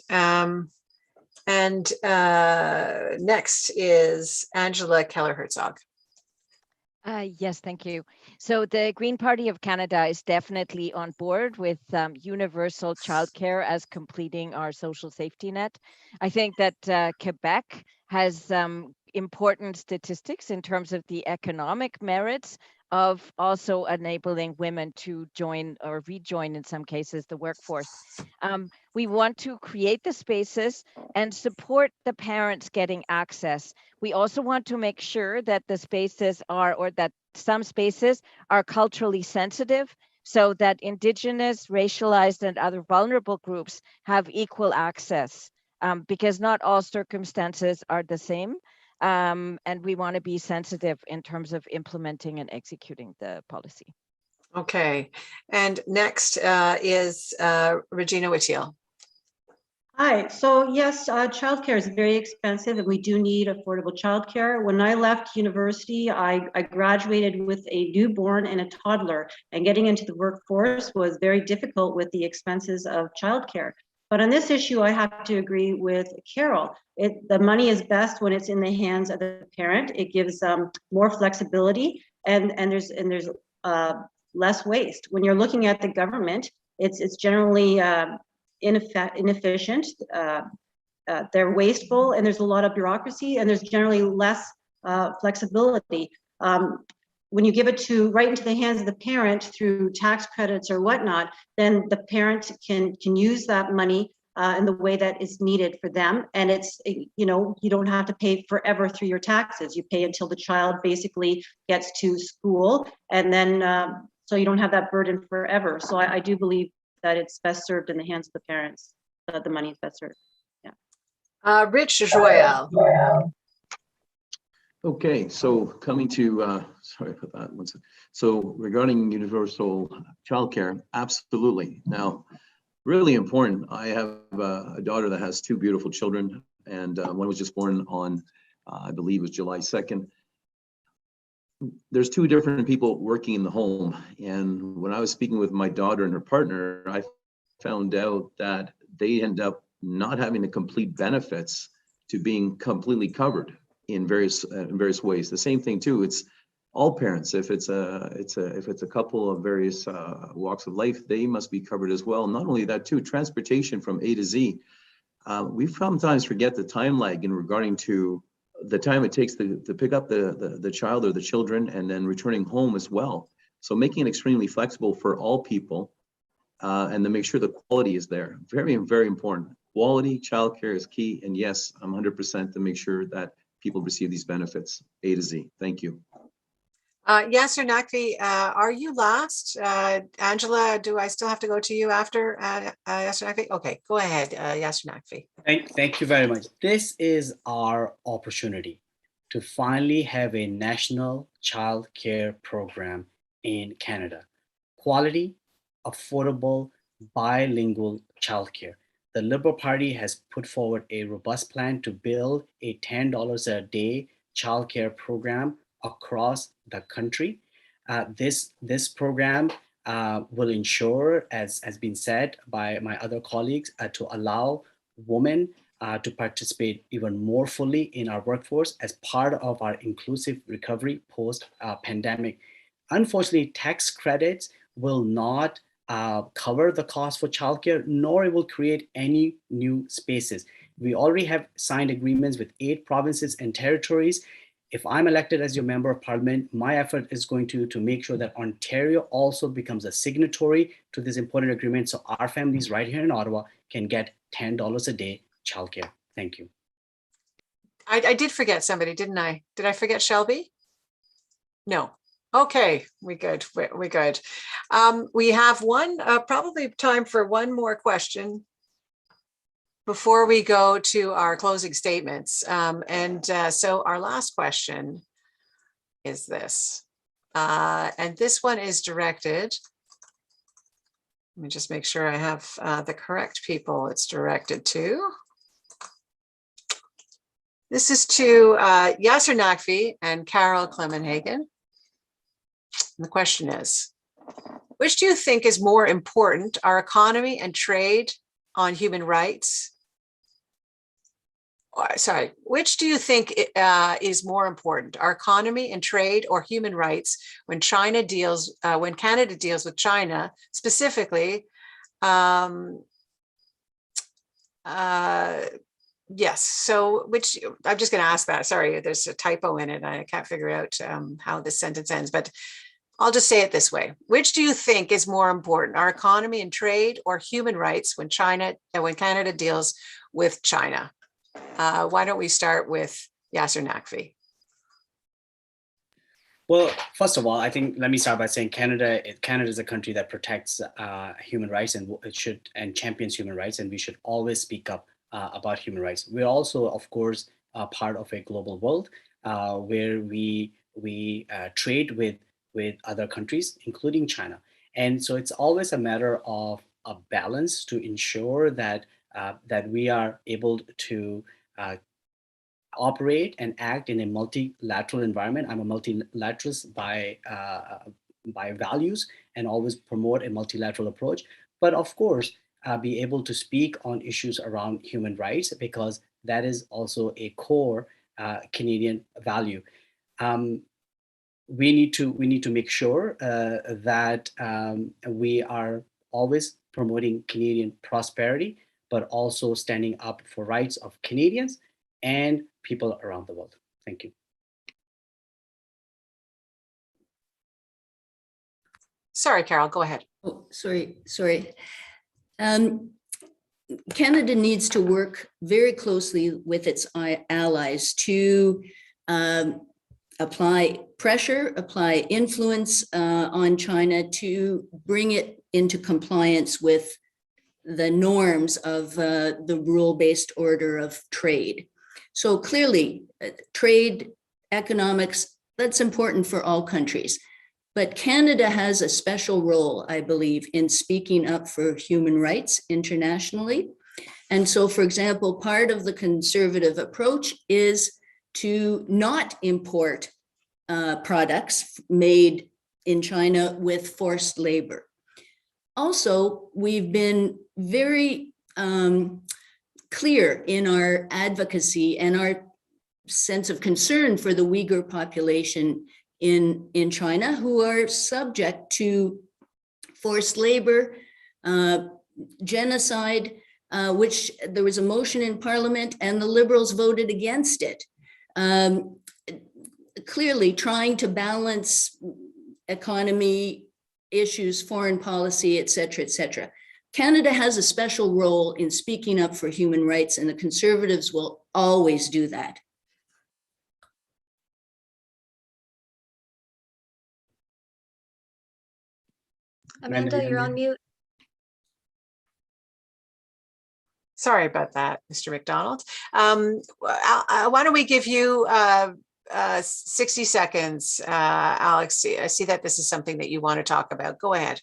next is Angela Keller Herzog. Yes, thank you. So the Green Party of Canada is definitely on board with universal childcare as completing our social safety net. I think that Quebec has important statistics in terms of the economic merits of also enabling women to join or rejoin, in some cases, the workforce. We want to create the spaces and support the parents getting access. We also want to make sure that the spaces are, or that some spaces are culturally sensitive, so that Indigenous, racialized, and other vulnerable groups have equal access, because not all circumstances are the same. And we want to be sensitive in terms of implementing and executing the policy. Okay, and next is Regina Whittiel. Hi, so yes, childcare is very expensive and we do need affordable childcare. When I left university, I graduated with a newborn and a toddler, and getting into the workforce was very difficult with the expenses of childcare. But on this issue, I have to agree with Carol. The money is best when it's in the hands of the parent. It gives more flexibility and there's less waste. When you're looking at the government, it's generally inefficient, they're wasteful, and there's a lot of bureaucracy, and there's generally less flexibility. When you give it right into the hands of the parent through tax credits or whatnot, then the parent can use that money in the way that is needed for them. And it's, you know, you don't have to pay forever through your taxes. You pay until the child basically gets to school, and then so you don't have that burden forever. So I do believe that it's best served in the hands of the parents, that the money is best served. Yeah. Richwell. Okay, so coming to, sorry about that one second. So regarding universal childcare, absolutely. Now, really important. I have a daughter that has two beautiful children, and one was just born on, I believe it was July 2nd. There's two different people working in the home. And when I was speaking with my daughter and her partner, I found out that they end up not having the complete benefits to being completely covered in various ways. The same thing too, it's all parents. If it's a couple of various walks of life, they must be covered as well. Not only that too, transportation from A to Z. We sometimes forget the time lag in regarding to the time it takes to pick up the child or the children and then returning home as well. So making it extremely flexible for all people and to make sure the quality is there. Very, very important. Quality childcare is key. And yes, I'm 100% to make sure that people receive these benefits, A to Z. Thank you. Yasser Naqvi, are you last? Angela, do I still have to go to you after Yasser Naqvi? Okay, go ahead, Yasser Naqvi. Thank you very much. This is our opportunity to finally have a national child care program in Canada. Quality, affordable, bilingual childcare. The Liberal Party has put forward a robust plan to build a $10 a day childcare program across the country. This program will ensure, as has been said by my other colleagues, to allow women to participate even more fully in our workforce as part of our inclusive recovery post-pandemic. Unfortunately, tax credits will not cover the cost for childcare, nor it will create any new spaces. We already have signed agreements with 8 provinces and territories. If I'm elected as your member of parliament, my effort is going to make sure that Ontario also becomes a signatory to this important agreement, so our families right here in Ottawa can get $10 a day childcare. Thank you. I did forget somebody, didn't I? Did I forget Shelby? No. Okay, we good. We good. We have probably time for one more question before we go to our closing statements. So our last question is this. And this one is directed. Let me just make sure I have the correct people it's directed to. This is to Yasser Naqvi and Carol Clemenhagen. The question is, which do you think is more important, our economy and trade on human rights? Sorry, which do you think is more important, our economy and trade or human rights when Canada deals with China specifically? Yes, so which, I'm just going to ask that. Sorry, there's a typo in it. I can't figure out how this sentence ends, but I'll just say it this way. Which do you think is more important, our economy and trade or human rights when Canada deals with China? Why don't we start with Yasser Naqvi? Well, first of all, I think let me start by saying Canada is a country that protects human rights and champions human rights, and we should always speak up about human rights. We're also, of course, part of a global world where we trade with other countries, including China. And so it's always a matter of a balance to ensure that we are able to operate and act in a multilateral environment. I'm a multilateralist by values and always promote a multilateral approach. But of course, be able to speak on issues around human rights, because that is also a core Canadian value. We need to make sure that we are always promoting Canadian prosperity, but also standing up for rights of Canadians and people around the world. Thank you. Sorry, Carol, go ahead. Oh, sorry. Canada needs to work very closely with its allies to apply pressure, apply influence on China to bring it into compliance with the norms of the rule-based order of trade. So clearly, trade, economics, that's important for all countries. But Canada has a special role, I believe, in speaking up for human rights internationally. And so, for example, part of the conservative approach is to not import products made in China with forced labor. Also, we've been very clear in our advocacy and our sense of concern for the Uyghur population in China, who are subject to forced labor, genocide, which there was a motion in Parliament and the Liberals voted against it. Clearly trying to balance economy issues, foreign policy, et cetera, et cetera. Canada has a special role in speaking up for human rights, and the Conservatives will always do that. Amanda, you're on mute. Sorry about that, Mr. McDonald. Why don't we give you 60 seconds, Alex? I see that this is something that you want to talk about. Go ahead.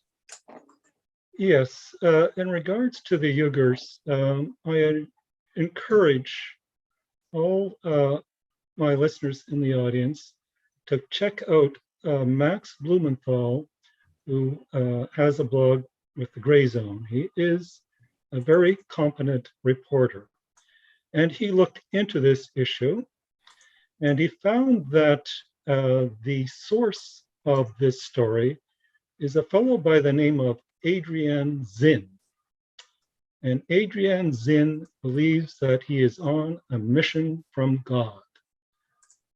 Yes, in regards to the Uyghurs, I encourage all my listeners in the audience to check out Max Blumenthal, who has a blog with the Gray Zone. He is a very competent reporter, and he looked into this issue, and he found that the source of this story is a fellow by the name of Adrian Zinn. And Adrian Zinn believes that he is on a mission from God.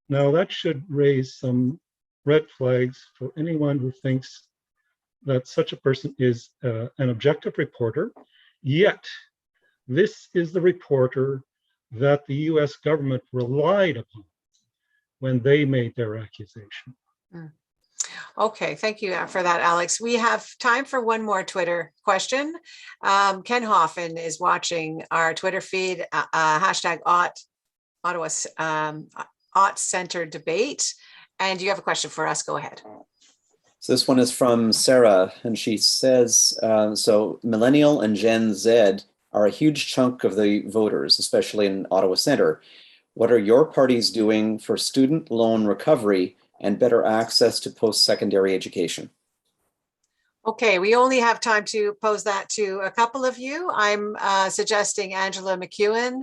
Now that should raise some red flags for anyone who thinks that such a person is an objective reporter. Yet, this is the reporter that the US government relied upon when they made their accusation. Okay, thank you for that, Alex. We have time for one more Twitter question. Ken Hoffman is watching our Twitter feed, hashtag Ottawa Center debate. And you have a question for us. Go ahead. So this one is from Sarah, and she says, so Millennial and Gen Z are a huge chunk of the voters, especially in Ottawa Centre. What are your parties doing for student loan recovery and better access to post-secondary education? Okay, we only have time to pose that to a couple of you. I'm suggesting Angela Mcewen,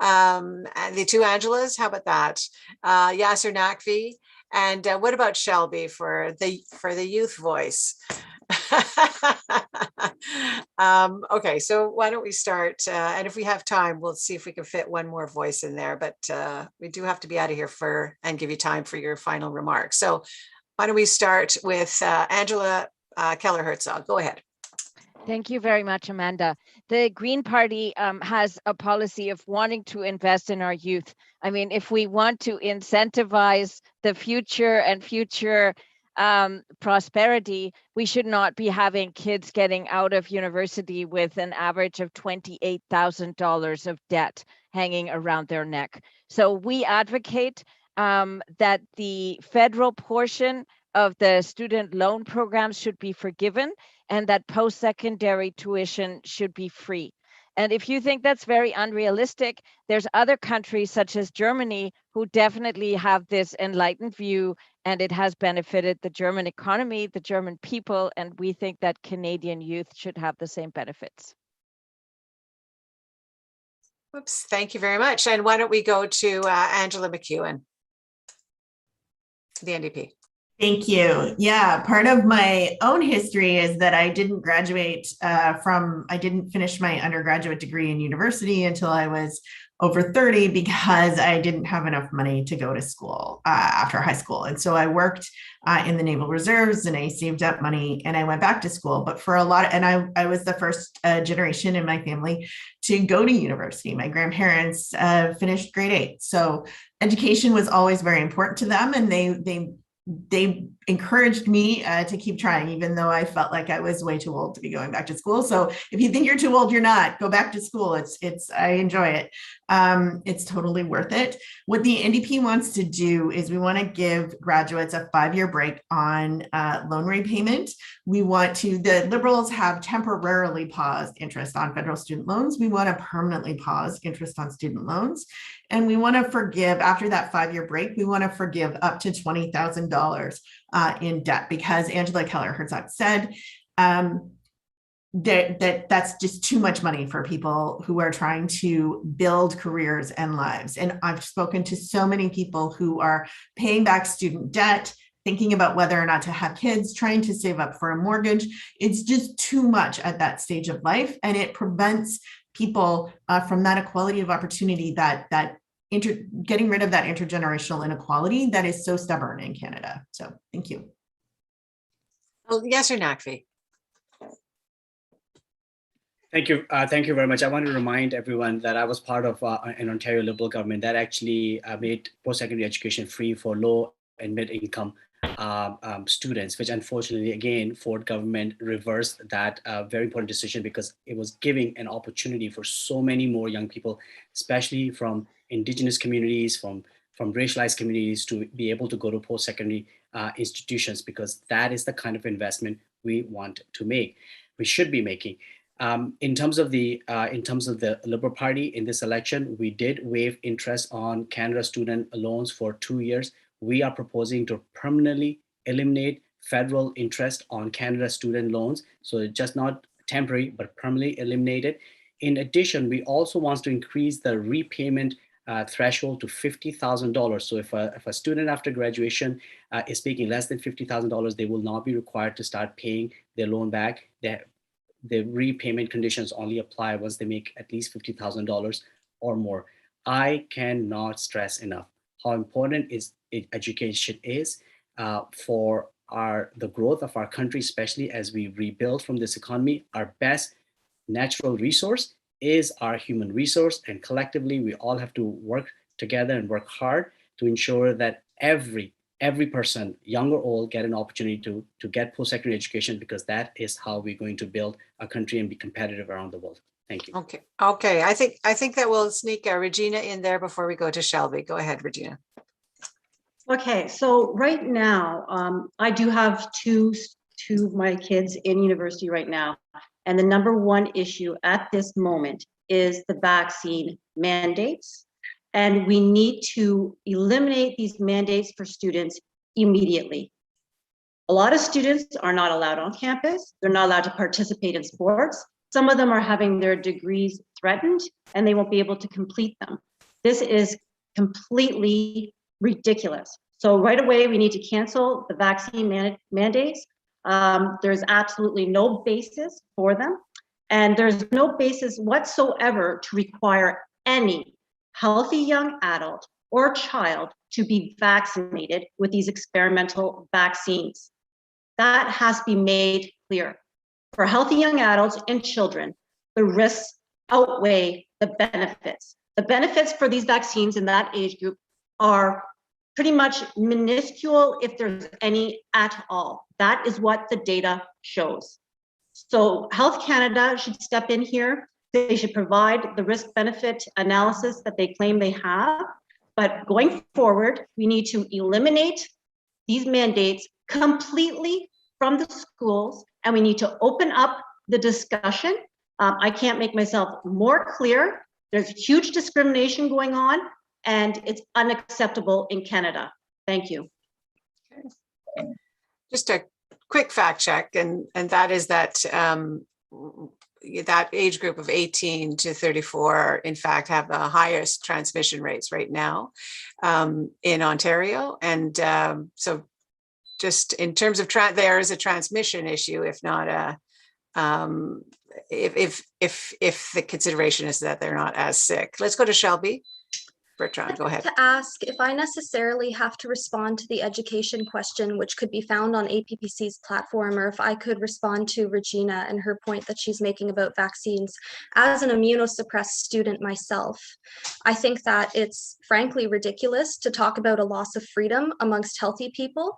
and the two Angelas. How about that? Yasser Naqvi, and what about Shelby for the youth voice? Okay, so why don't we start? And if we have time, we'll see if we can fit one more voice in there. But we do have to be out of here and give you time for your final remarks. So why don't we start with Angela Keller Herzog? Go ahead. Thank you very much, Amanda. The Green Party has a policy of wanting to invest in our youth. I mean, if we want to incentivize the future and future prosperity, we should not be having kids getting out of university with an average of $28,000 of debt hanging around their neck. So we advocate that the federal portion of the student loan programs should be forgiven and that post-secondary tuition should be free. And if you think that's very unrealistic, there's other countries such as Germany who definitely have this enlightened view, and it has benefited the German economy, the German people, and we think that Canadian youth should have the same benefits. Oops, thank you very much. And why don't we go to Angela Mcewen, the NDP. Thank you. Yeah, part of my own history is that I didn't graduate I didn't finish my undergraduate degree in university until I was over 30 because I didn't have enough money to go to school after high school. And so I worked in the Naval Reserves and I saved up money and I went back to school. But for I was the first generation in my family to go to university. My grandparents finished grade 8. So education was always very important to them, and they encouraged me to keep trying, even though I felt like I was way too old to be going back to school. So if you think you're too old, you're not. Go back to school. I enjoy it. It's totally worth it. What the NDP wants to do is we want to give graduates a 5-year break on loan repayment. The Liberals have temporarily paused interest on federal student loans. We want to permanently pause interest on student loans. And we want to forgive, after that 5-year break, we want to forgive up to $20,000 in debt, because Angela Keller Herzog said that's just too much money for people who are trying to build careers and lives. And I've spoken to so many people who are paying back student debt, thinking about whether or not to have kids, trying to save up for a mortgage. It's just too much at that stage of life, and it prevents people from that equality of opportunity, getting rid of that intergenerational inequality that is so stubborn in Canada. So thank you. Oh, Yasser Naqvi. Thank you. Thank you very much. I want to remind everyone that I was part of an Ontario Liberal government that actually made post-secondary education free for low and mid-income students, which unfortunately, again, Ford government reversed that very important decision because it was giving an opportunity for so many more young people, especially from Indigenous communities, from racialized communities, to be able to go to post-secondary institutions, because that is the kind of investment we want to make, we should be making. In terms of the Liberal Party in this election, we did waive interest on Canada student loans for 2 years. We are proposing to permanently eliminate federal interest on Canada student loans. So just not temporary, but permanently eliminated. In addition, we also want to increase the repayment threshold to $50,000. So if a student after graduation is making less than $50,000, they will not be required to start paying their loan back. The repayment conditions only apply once they make at least $50,000 or more. I cannot stress enough how important education is for the growth of our country, especially as we rebuild from this economy. Our best natural resource is our human resource, and collectively we all have to work together and work hard to ensure that every person, young or old, get an opportunity to get post-secondary education, because that is how we're going to build a country and be competitive around the world. Thank you. Okay. I think that we'll sneak Regina in there before we go to Shelby. Go ahead, Regina. Okay, so right now, I do have two of my kids in university right now, and the number one issue at this moment is the vaccine mandates. and we need to eliminate these mandates for students immediately. A lot of students are not allowed on campus. They're not allowed to participate in sports. Some of them are having their degrees threatened and they won't be able to complete them. This is completely ridiculous. So right away, we need to cancel the vaccine mandates. There's absolutely no basis for them. And there's no basis whatsoever to require any healthy young adult or child to be vaccinated with these experimental vaccines. That has to be made clear. For healthy young adults and children, the risks outweigh the benefits. The benefits for these vaccines in that age group are pretty much minuscule, if there's any at all. That is what the data shows. So Health Canada should step in here. They should provide the risk-benefit analysis that they claim they have. But going forward, we need to eliminate these mandates completely from the schools, and we need to open up the discussion. I can't make myself more clear. There's huge discrimination going on, and it's unacceptable in Canada. Thank you. Just a quick fact check, and that is that that age group of 18 to 34, in fact, have the highest transmission rates right now in Ontario. And so just in terms of there is a transmission issue, if not a if the consideration is that they're not as sick. Let's go to Shelby Bertrand. Go ahead. To ask if I necessarily have to respond to the education question, which could be found on APPC's platform, or if I could respond to Regina and her point that she's making about vaccines. As an immunosuppressed student myself, I think that it's frankly ridiculous to talk about a loss of freedom amongst healthy people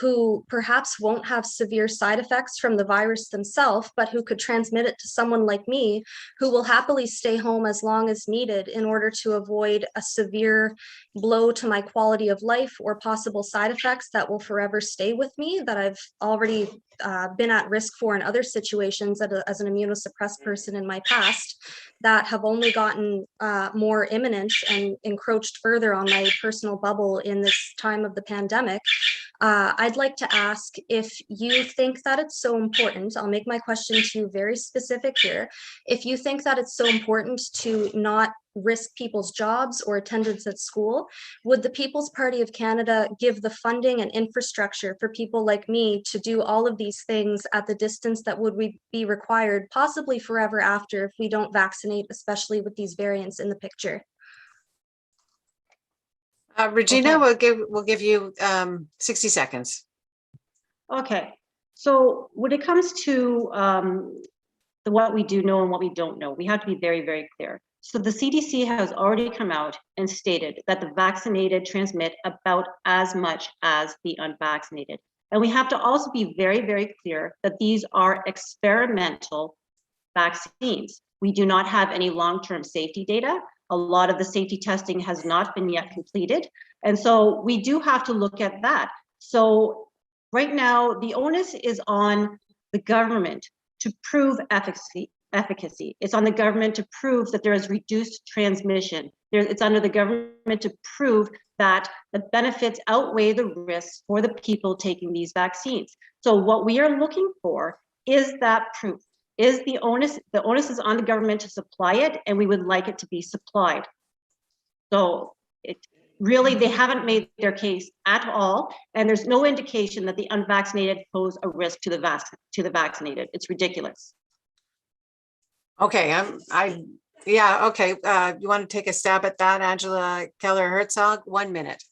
who perhaps won't have severe side effects from the virus themselves, but who could transmit it to someone like me, who will happily stay home as long as needed in order to avoid a severe blow to my quality of life or possible side effects that will forever stay with me, that I've already been at risk for in other situations as an immunosuppressed person in my past, that have only gotten more imminent and encroached further on my personal bubble in this time of the pandemic. I'd like to ask if you think that it's so important. I'll make my question to you very specific here. If you think that it's so important to not risk people's jobs or attendance at school, would the People's Party of Canada give the funding and infrastructure for people like me to do all of these things at the distance that would be required, possibly forever after, if we don't vaccinate, especially with these variants in the picture? Regina, okay. we'll give you 60 seconds. Okay, so when it comes to what we do know and what we don't know, we have to be very, very clear. So the CDC has already come out and stated that the vaccinated transmit about as much as the unvaccinated. And we have to also be very, very clear that these are experimental vaccines. We do not have any long-term safety data. A lot of the safety testing has not been yet completed. And so we do have to look at that. So right now, the onus is on the government to prove efficacy. It's on the government to prove that there is reduced transmission. It's under the government to prove that the benefits outweigh the risks for the people taking these vaccines. So what we are looking for is that proof. Is the onus is on the government to supply it, and we would like it to be supplied. So they haven't made their case at all, and there's no indication that the unvaccinated pose a risk to the vaccinated. It's ridiculous. Okay, okay. You want to take a stab at that, Angela Keller Herzog? 1 minute.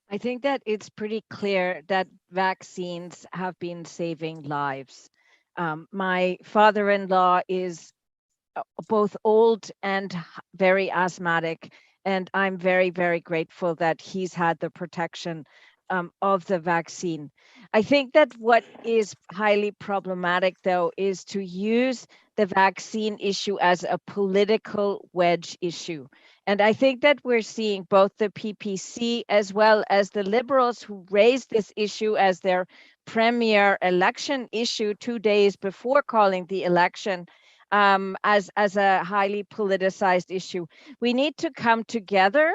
I think that it's pretty clear that vaccines have been saving lives. My father-in-law is both old and very asthmatic, and I'm very, very grateful that he's had the protection of the vaccine. I think that what is highly problematic, though, is to use the vaccine issue as a political wedge issue. And I think that we're seeing both the PPC as well as the Liberals who raised this issue as their premier election issue 2 days before calling the election. as a highly politicized issue. We need to come together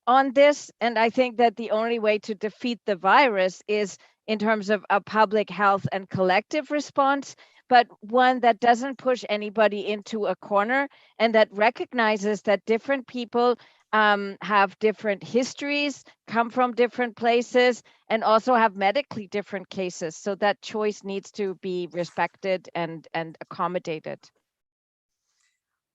on this. And I think that the only way to defeat the virus is in terms of a public health and collective response, but one that doesn't push anybody into a corner and that recognizes that different people have different histories, come from different places, and also have medically different cases. So that choice needs to be respected and accommodated.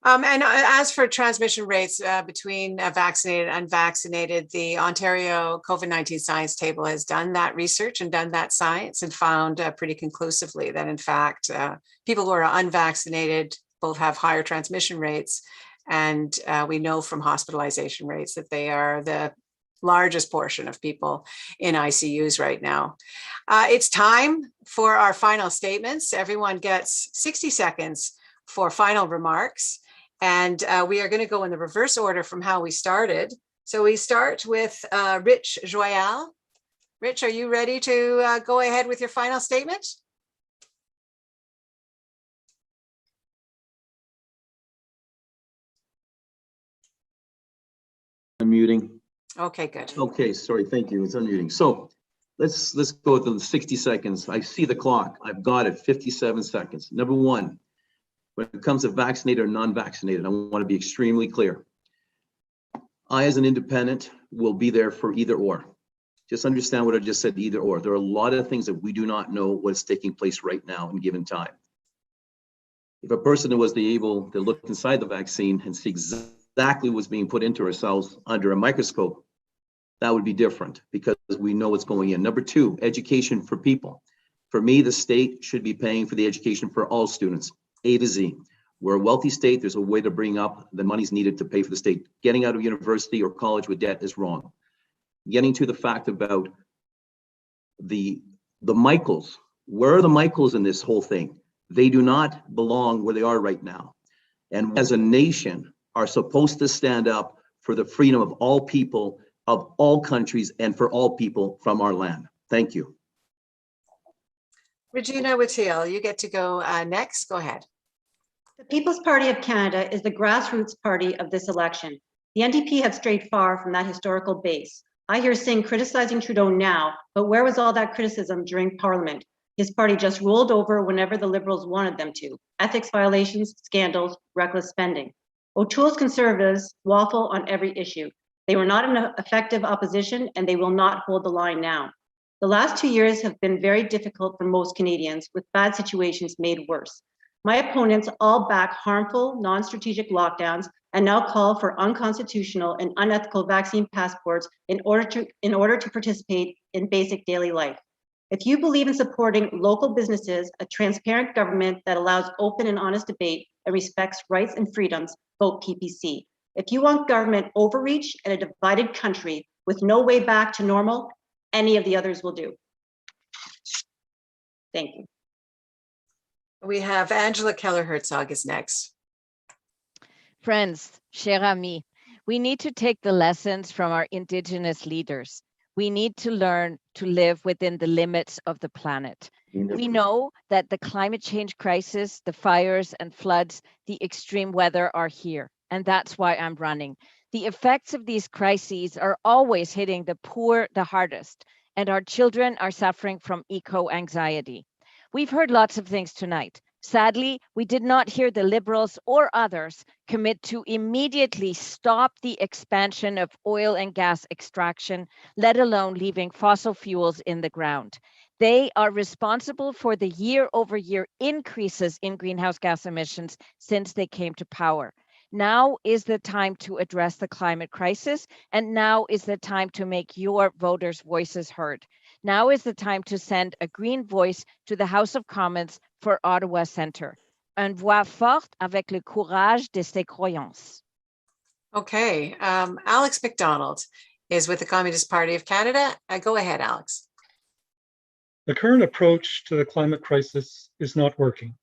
And as for transmission rates between vaccinated and unvaccinated, the Ontario COVID-19 Science Table has done that research and done that science and found pretty conclusively that in fact, people who are unvaccinated both have higher transmission rates. And we know from hospitalization rates that they are the largest portion of people in ICUs right now. It's time for our final statements. Everyone gets 60 seconds for final remarks. And we are going to go in the reverse order from how we started. So we start with Richwell. Rich, are you ready to go ahead with your final statement? Unmuting. Okay, good. Okay, sorry, thank you. It's unmuting. So let's go with the 60 seconds. I see the clock. I've got it, 57 seconds. Number one, when it comes to vaccinated or non-vaccinated, I want to be extremely clear. I, as an independent, will be there for either or. Just understand what I just said, either or. There are a lot of things that we do not know what's taking place right now in given time. If a person was able to look inside the vaccine and see exactly what's being put into ourselves under a microscope, that would be different because we know what's going in. Number two, education for people. For me, the state should be paying for the education for all students, A to Z. We're a wealthy state. There's a way to bring up the money's needed to pay for the state. Getting out of university or college with debt is wrong. Getting to the fact about the Michaels, where are the Michaels in this whole thing? They do not belong where they are right now. And as a nation are supposed to stand up for the freedom of all people, of all countries, and for all people from our land. Thank you. Regina Whittiel, you get to go next. Go ahead. The People's Party of Canada is the grassroots party of this election. The NDP have strayed far from that historical base. I hear Singh criticizing Trudeau now, but where was all that criticism during Parliament? His party just rolled over whenever the Liberals wanted them to. Ethics violations, scandals, reckless spending. O'Toole's Conservatives waffle on every issue. They were not an effective opposition and they will not hold the line now. The last 2 years have been very difficult for most Canadians, with bad situations made worse. My opponents all back harmful, non-strategic lockdowns and now call for unconstitutional and unethical vaccine passports in order to participate in basic daily life. If you believe in supporting local businesses, a transparent government that allows open and honest debate and respects rights and freedoms, vote PPC. If you want government overreach and a divided country with no way back to normal, any of the others will do. Thank you. We have Angela Keller Herzog is next. Friends, chers amis, we need to take the lessons from our Indigenous leaders. We need to learn to live within the limits of the planet. We know that the climate change crisis, the fires and floods, the extreme weather are here, and that's why I'm running. The effects of these crises are always hitting the poor the hardest, and our children are suffering from eco-anxiety. We've heard lots of things tonight. Sadly, we did not hear the Liberals or others commit to immediately stop the expansion of oil and gas extraction, let alone leaving fossil fuels in the ground. They are responsible for the year-over-year increases in greenhouse gas emissions since they came to power. Now is the time to address the climate crisis, and now is the time to make your voters' voices heard. Now is the time to send a green voice to the House of Commons for Ottawa Centre. Une voix forte avec le courage de ses croyances. Okay, Alex Mcdonald is with the Communist Party of Canada. Go ahead, Alex. The current approach to the climate crisis is not working.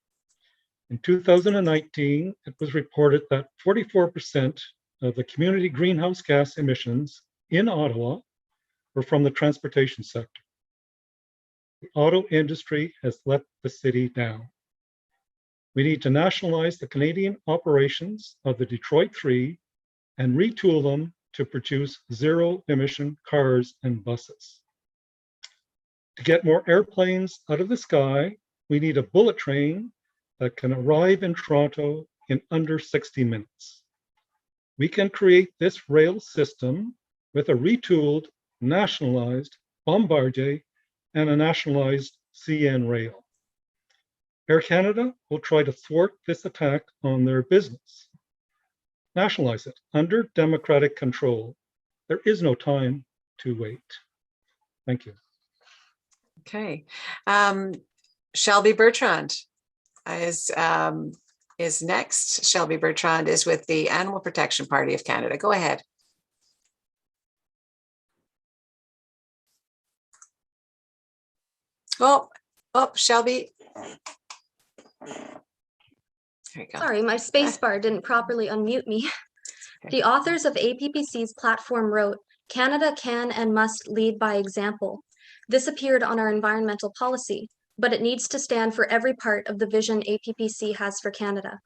In 2019, it was reported that 44% of the community greenhouse gas emissions in Ottawa were from the transportation sector. The auto industry has let the city down. We need to nationalize the Canadian operations of the Detroit Three and retool them to produce zero-emission cars and buses. To get more airplanes out of the sky, we need a bullet train that can arrive in Toronto in under 60 minutes. We can create this rail system with a retooled, nationalized Bombardier and a nationalized CN rail. Air Canada will try to thwart this attack on their business. Nationalize it under democratic control. There is no time to wait. Thank you. Okay. Shelby Bertrand is next. Shelby Bertrand is with the Animal Protection Party of Canada. Go ahead. Oh, Shelby. There you go. Sorry, my space bar didn't properly unmute me. The authors of APPC's platform wrote, "Canada can and must lead by example." This appeared on our environmental policy, but it needs to stand for every part of the vision APPC has for Canada.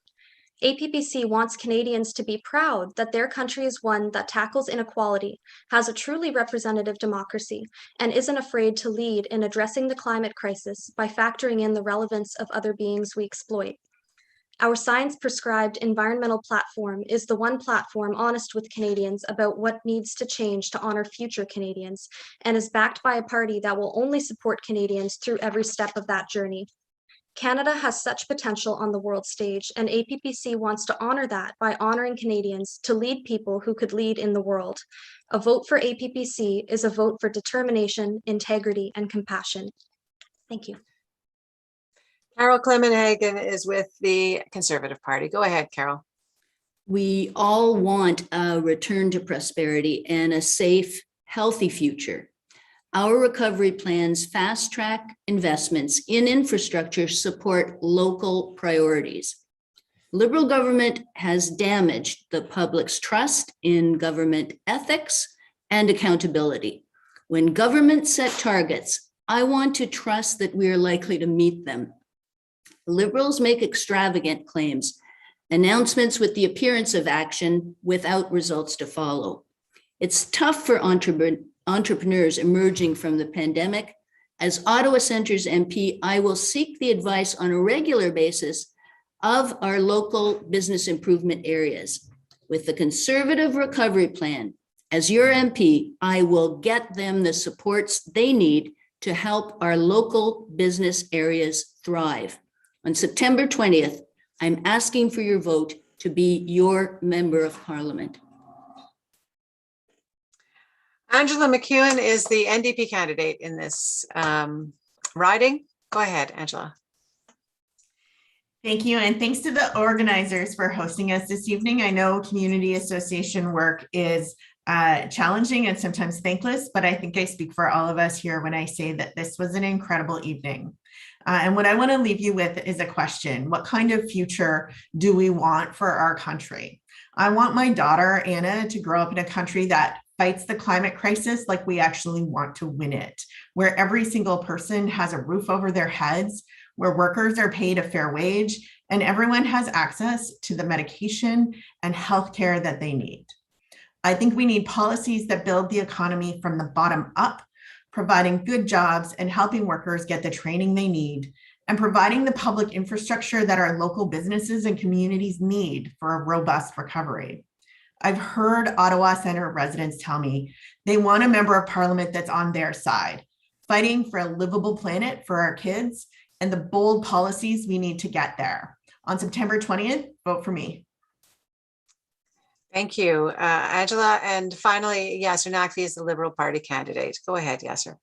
APPC wants Canadians to be proud that their country is one that tackles inequality, has a truly representative democracy, and isn't afraid to lead in addressing the climate crisis by factoring in the relevance of other beings we exploit. Our science-prescribed environmental platform is the one platform honest with Canadians about what needs to change to honor future Canadians, and is backed by a party that will only support Canadians through every step of that journey. Canada has such potential on the world stage, and APPC wants to honor that by honoring Canadians to lead people who could lead in the world. A vote for APPC is a vote for determination, integrity, and compassion. Thank you. Carol Clemenhagen is with the Conservative Party. Go ahead, Carol. We all want a return to prosperity and a safe, healthy future. Our recovery plans fast-track investments in infrastructure support local priorities. Liberal government has damaged the public's trust in government ethics and accountability. When government set targets, I want to trust that we are likely to meet them. Liberals make extravagant claims, announcements with the appearance of action without results to follow. It's tough for entrepreneurs emerging from the pandemic. As Ottawa Centre's MP, I will seek the advice on a regular basis of our local business improvement areas. With the Conservative Recovery Plan, as your MP, I will get them the supports they need to help our local business areas thrive. On September 20th, I'm asking for your vote to be your member of Parliament. Angela Mcewen is the NDP candidate in this riding. Go ahead, Angela. Thank you, and thanks to the organizers for hosting us this evening. I know community association work is challenging and sometimes thankless, but I think I speak for all of us here when I say that this was an incredible evening. And what I want to leave you with is a question. What kind of future do we want for our country? I want my daughter, Anna, to grow up in a country that fights the climate crisis like we actually want to win it, where every single person has a roof over their heads, where workers are paid a fair wage, and everyone has access to the medication and healthcare that they need. I think we need policies that build the economy from the bottom up, providing good jobs and helping workers get the training they need, and providing the public infrastructure that our local businesses and communities need for a robust recovery. I've heard Ottawa Centre residents tell me they want a member of Parliament that's on their side, fighting for a livable planet for our kids and the bold policies we need to get there. On September 20th, vote for me. Thank you, Angela. And finally, Yasser Naqvi is the Liberal Party candidate. Go ahead, Yasser.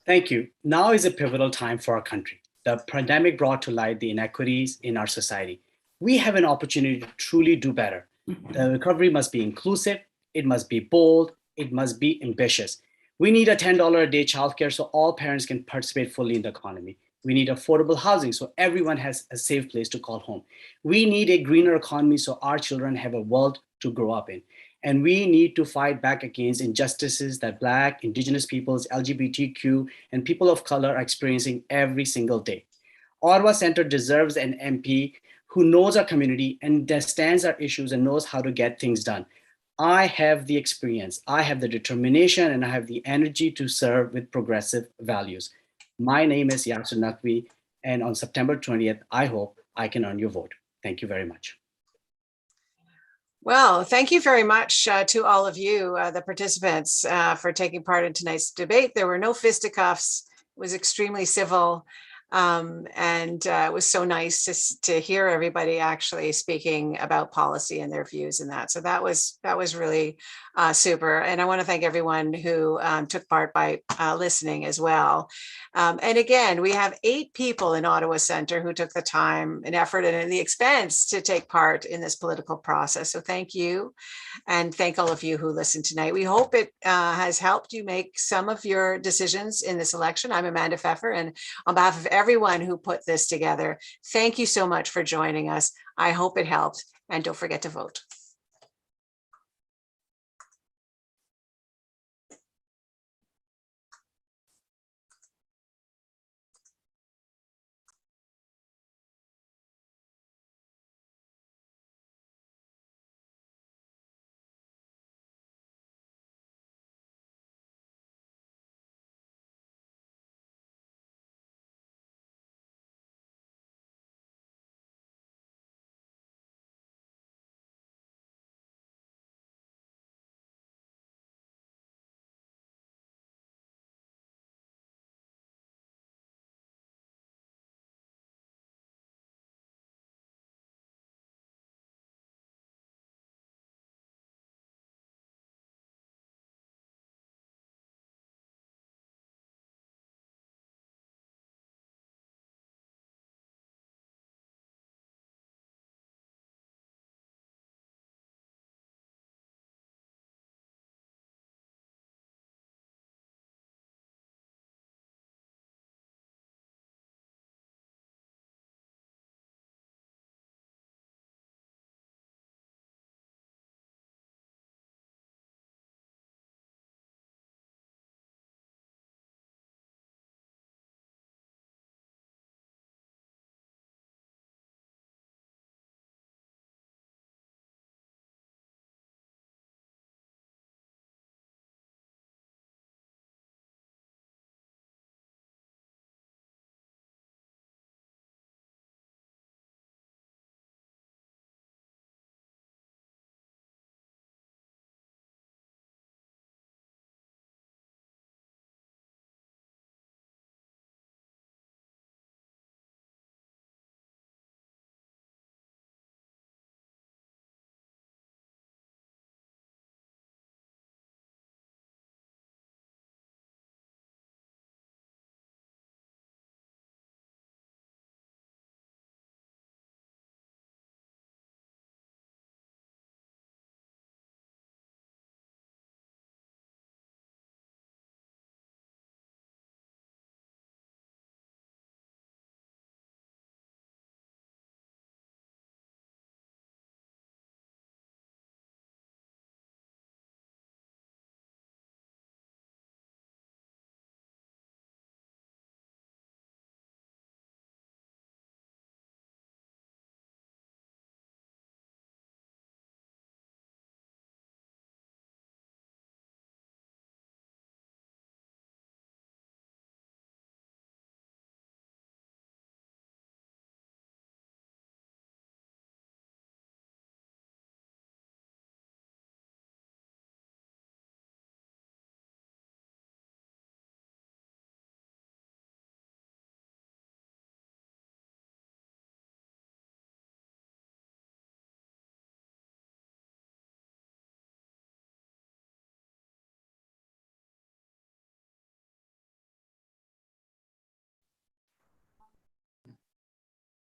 Thank you. Now is a pivotal time for our country. The pandemic brought to light the inequities in our society. We have an opportunity to truly do better. The recovery must be inclusive, it must be bold, it must be ambitious. We need a $10 a day childcare so all parents can participate fully in the economy. We need affordable housing so everyone has a safe place to call home. We need a greener economy so our children have a world to grow up in. And we need to fight back against injustices that Black, Indigenous peoples, LGBTQ, and people of color are experiencing every single day. Ottawa Centre deserves an MP who knows our community and understands our issues and knows how to get things done. I have the experience, I have the determination, and I have the energy to serve with progressive values. My name is Yasir Naqvi, and on September 20th, I hope I can earn your vote. Thank you very much. Well, thank you very much to all of you, the participants, for taking part in tonight's debate. There were no fisticuffs. It was extremely civil. And it was so nice to hear everybody actually speaking about policy and their views in that. So that was really super. And I want to thank everyone who took part by listening as well. And again, we have 8 people in Ottawa Centre who took the time and effort and the expense to take part in this political process. So thank you. And thank all of you who listened tonight. We hope it has helped you make some of your decisions in this election. I'm Amanda Pfeffer, and on behalf of everyone who put this together, thank you so much for joining us. I hope it helped, and don't forget to vote.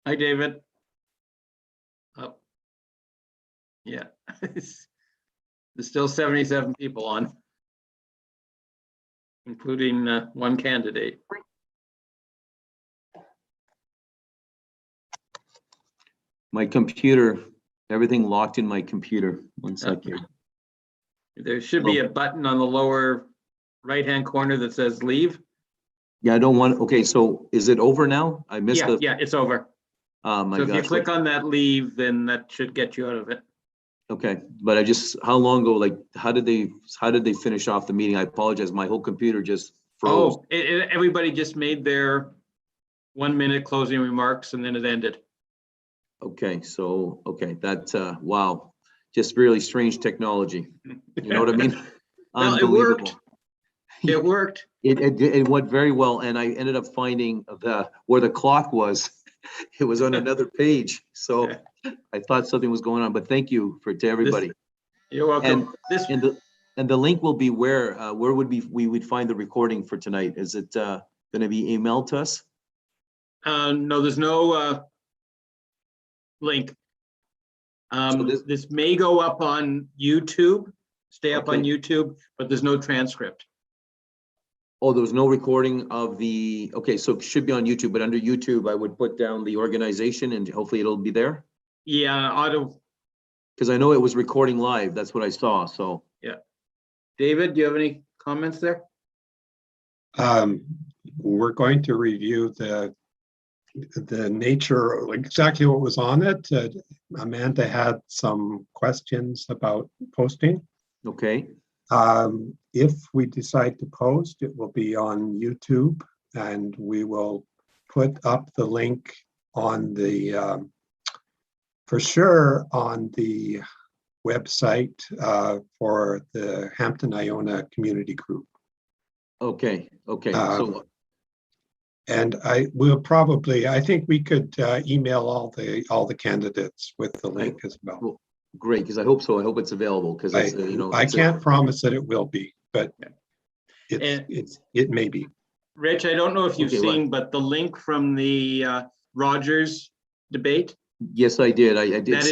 Hi, David. Oh, yeah. There's still 77 people on, including one candidate. My computer, everything locked in my computer. One second. There should be a button on the lower right-hand corner that says leave. Yeah, I don't want, okay, so is it over now? I missed Yeah, it's over. My So if you gosh. click on that leave, then that should get you out of it. Okay, but how long ago, like, how did they finish off the meeting? I apologize, my whole computer just froze. Oh, everybody just made their 1 minute closing remarks and then it ended. Okay, so, okay, that, wow, just really strange technology. You know what I mean? Well, it Unbelievable. worked. It worked. It went very well, and I ended up finding where the clock was. It was on another page, so I thought something was going on. But thank you to everybody. You're welcome. And the link will be where would we would find the recording for tonight? Is it going to be emailed to us? No, there's no link. This may go up on YouTube, stay up on YouTube, but there's no transcript. Oh, there was no recording of the, okay, so it should be on YouTube, but under YouTube, I would put down the organization and hopefully it'll be there. Yeah, auto. Because I know it was recording live. That's what I saw, so. Yeah. David, do you have any comments there? We're going to review the nature, exactly what was on it. Amanda had some questions about posting. Okay. If we decide to post, it will be on YouTube, and we will put up the link on the, for sure, on the website for the Hampton Iona Community Group. Okay. And I will probably, I think we could email all the candidates with the link as well. Well, great, because I hope so. I hope it's available, because I can't promise that it will be, but it may be. Rich, I don't know if you've seen, but the link from the Rogers debate. Yes, I did. I did. That is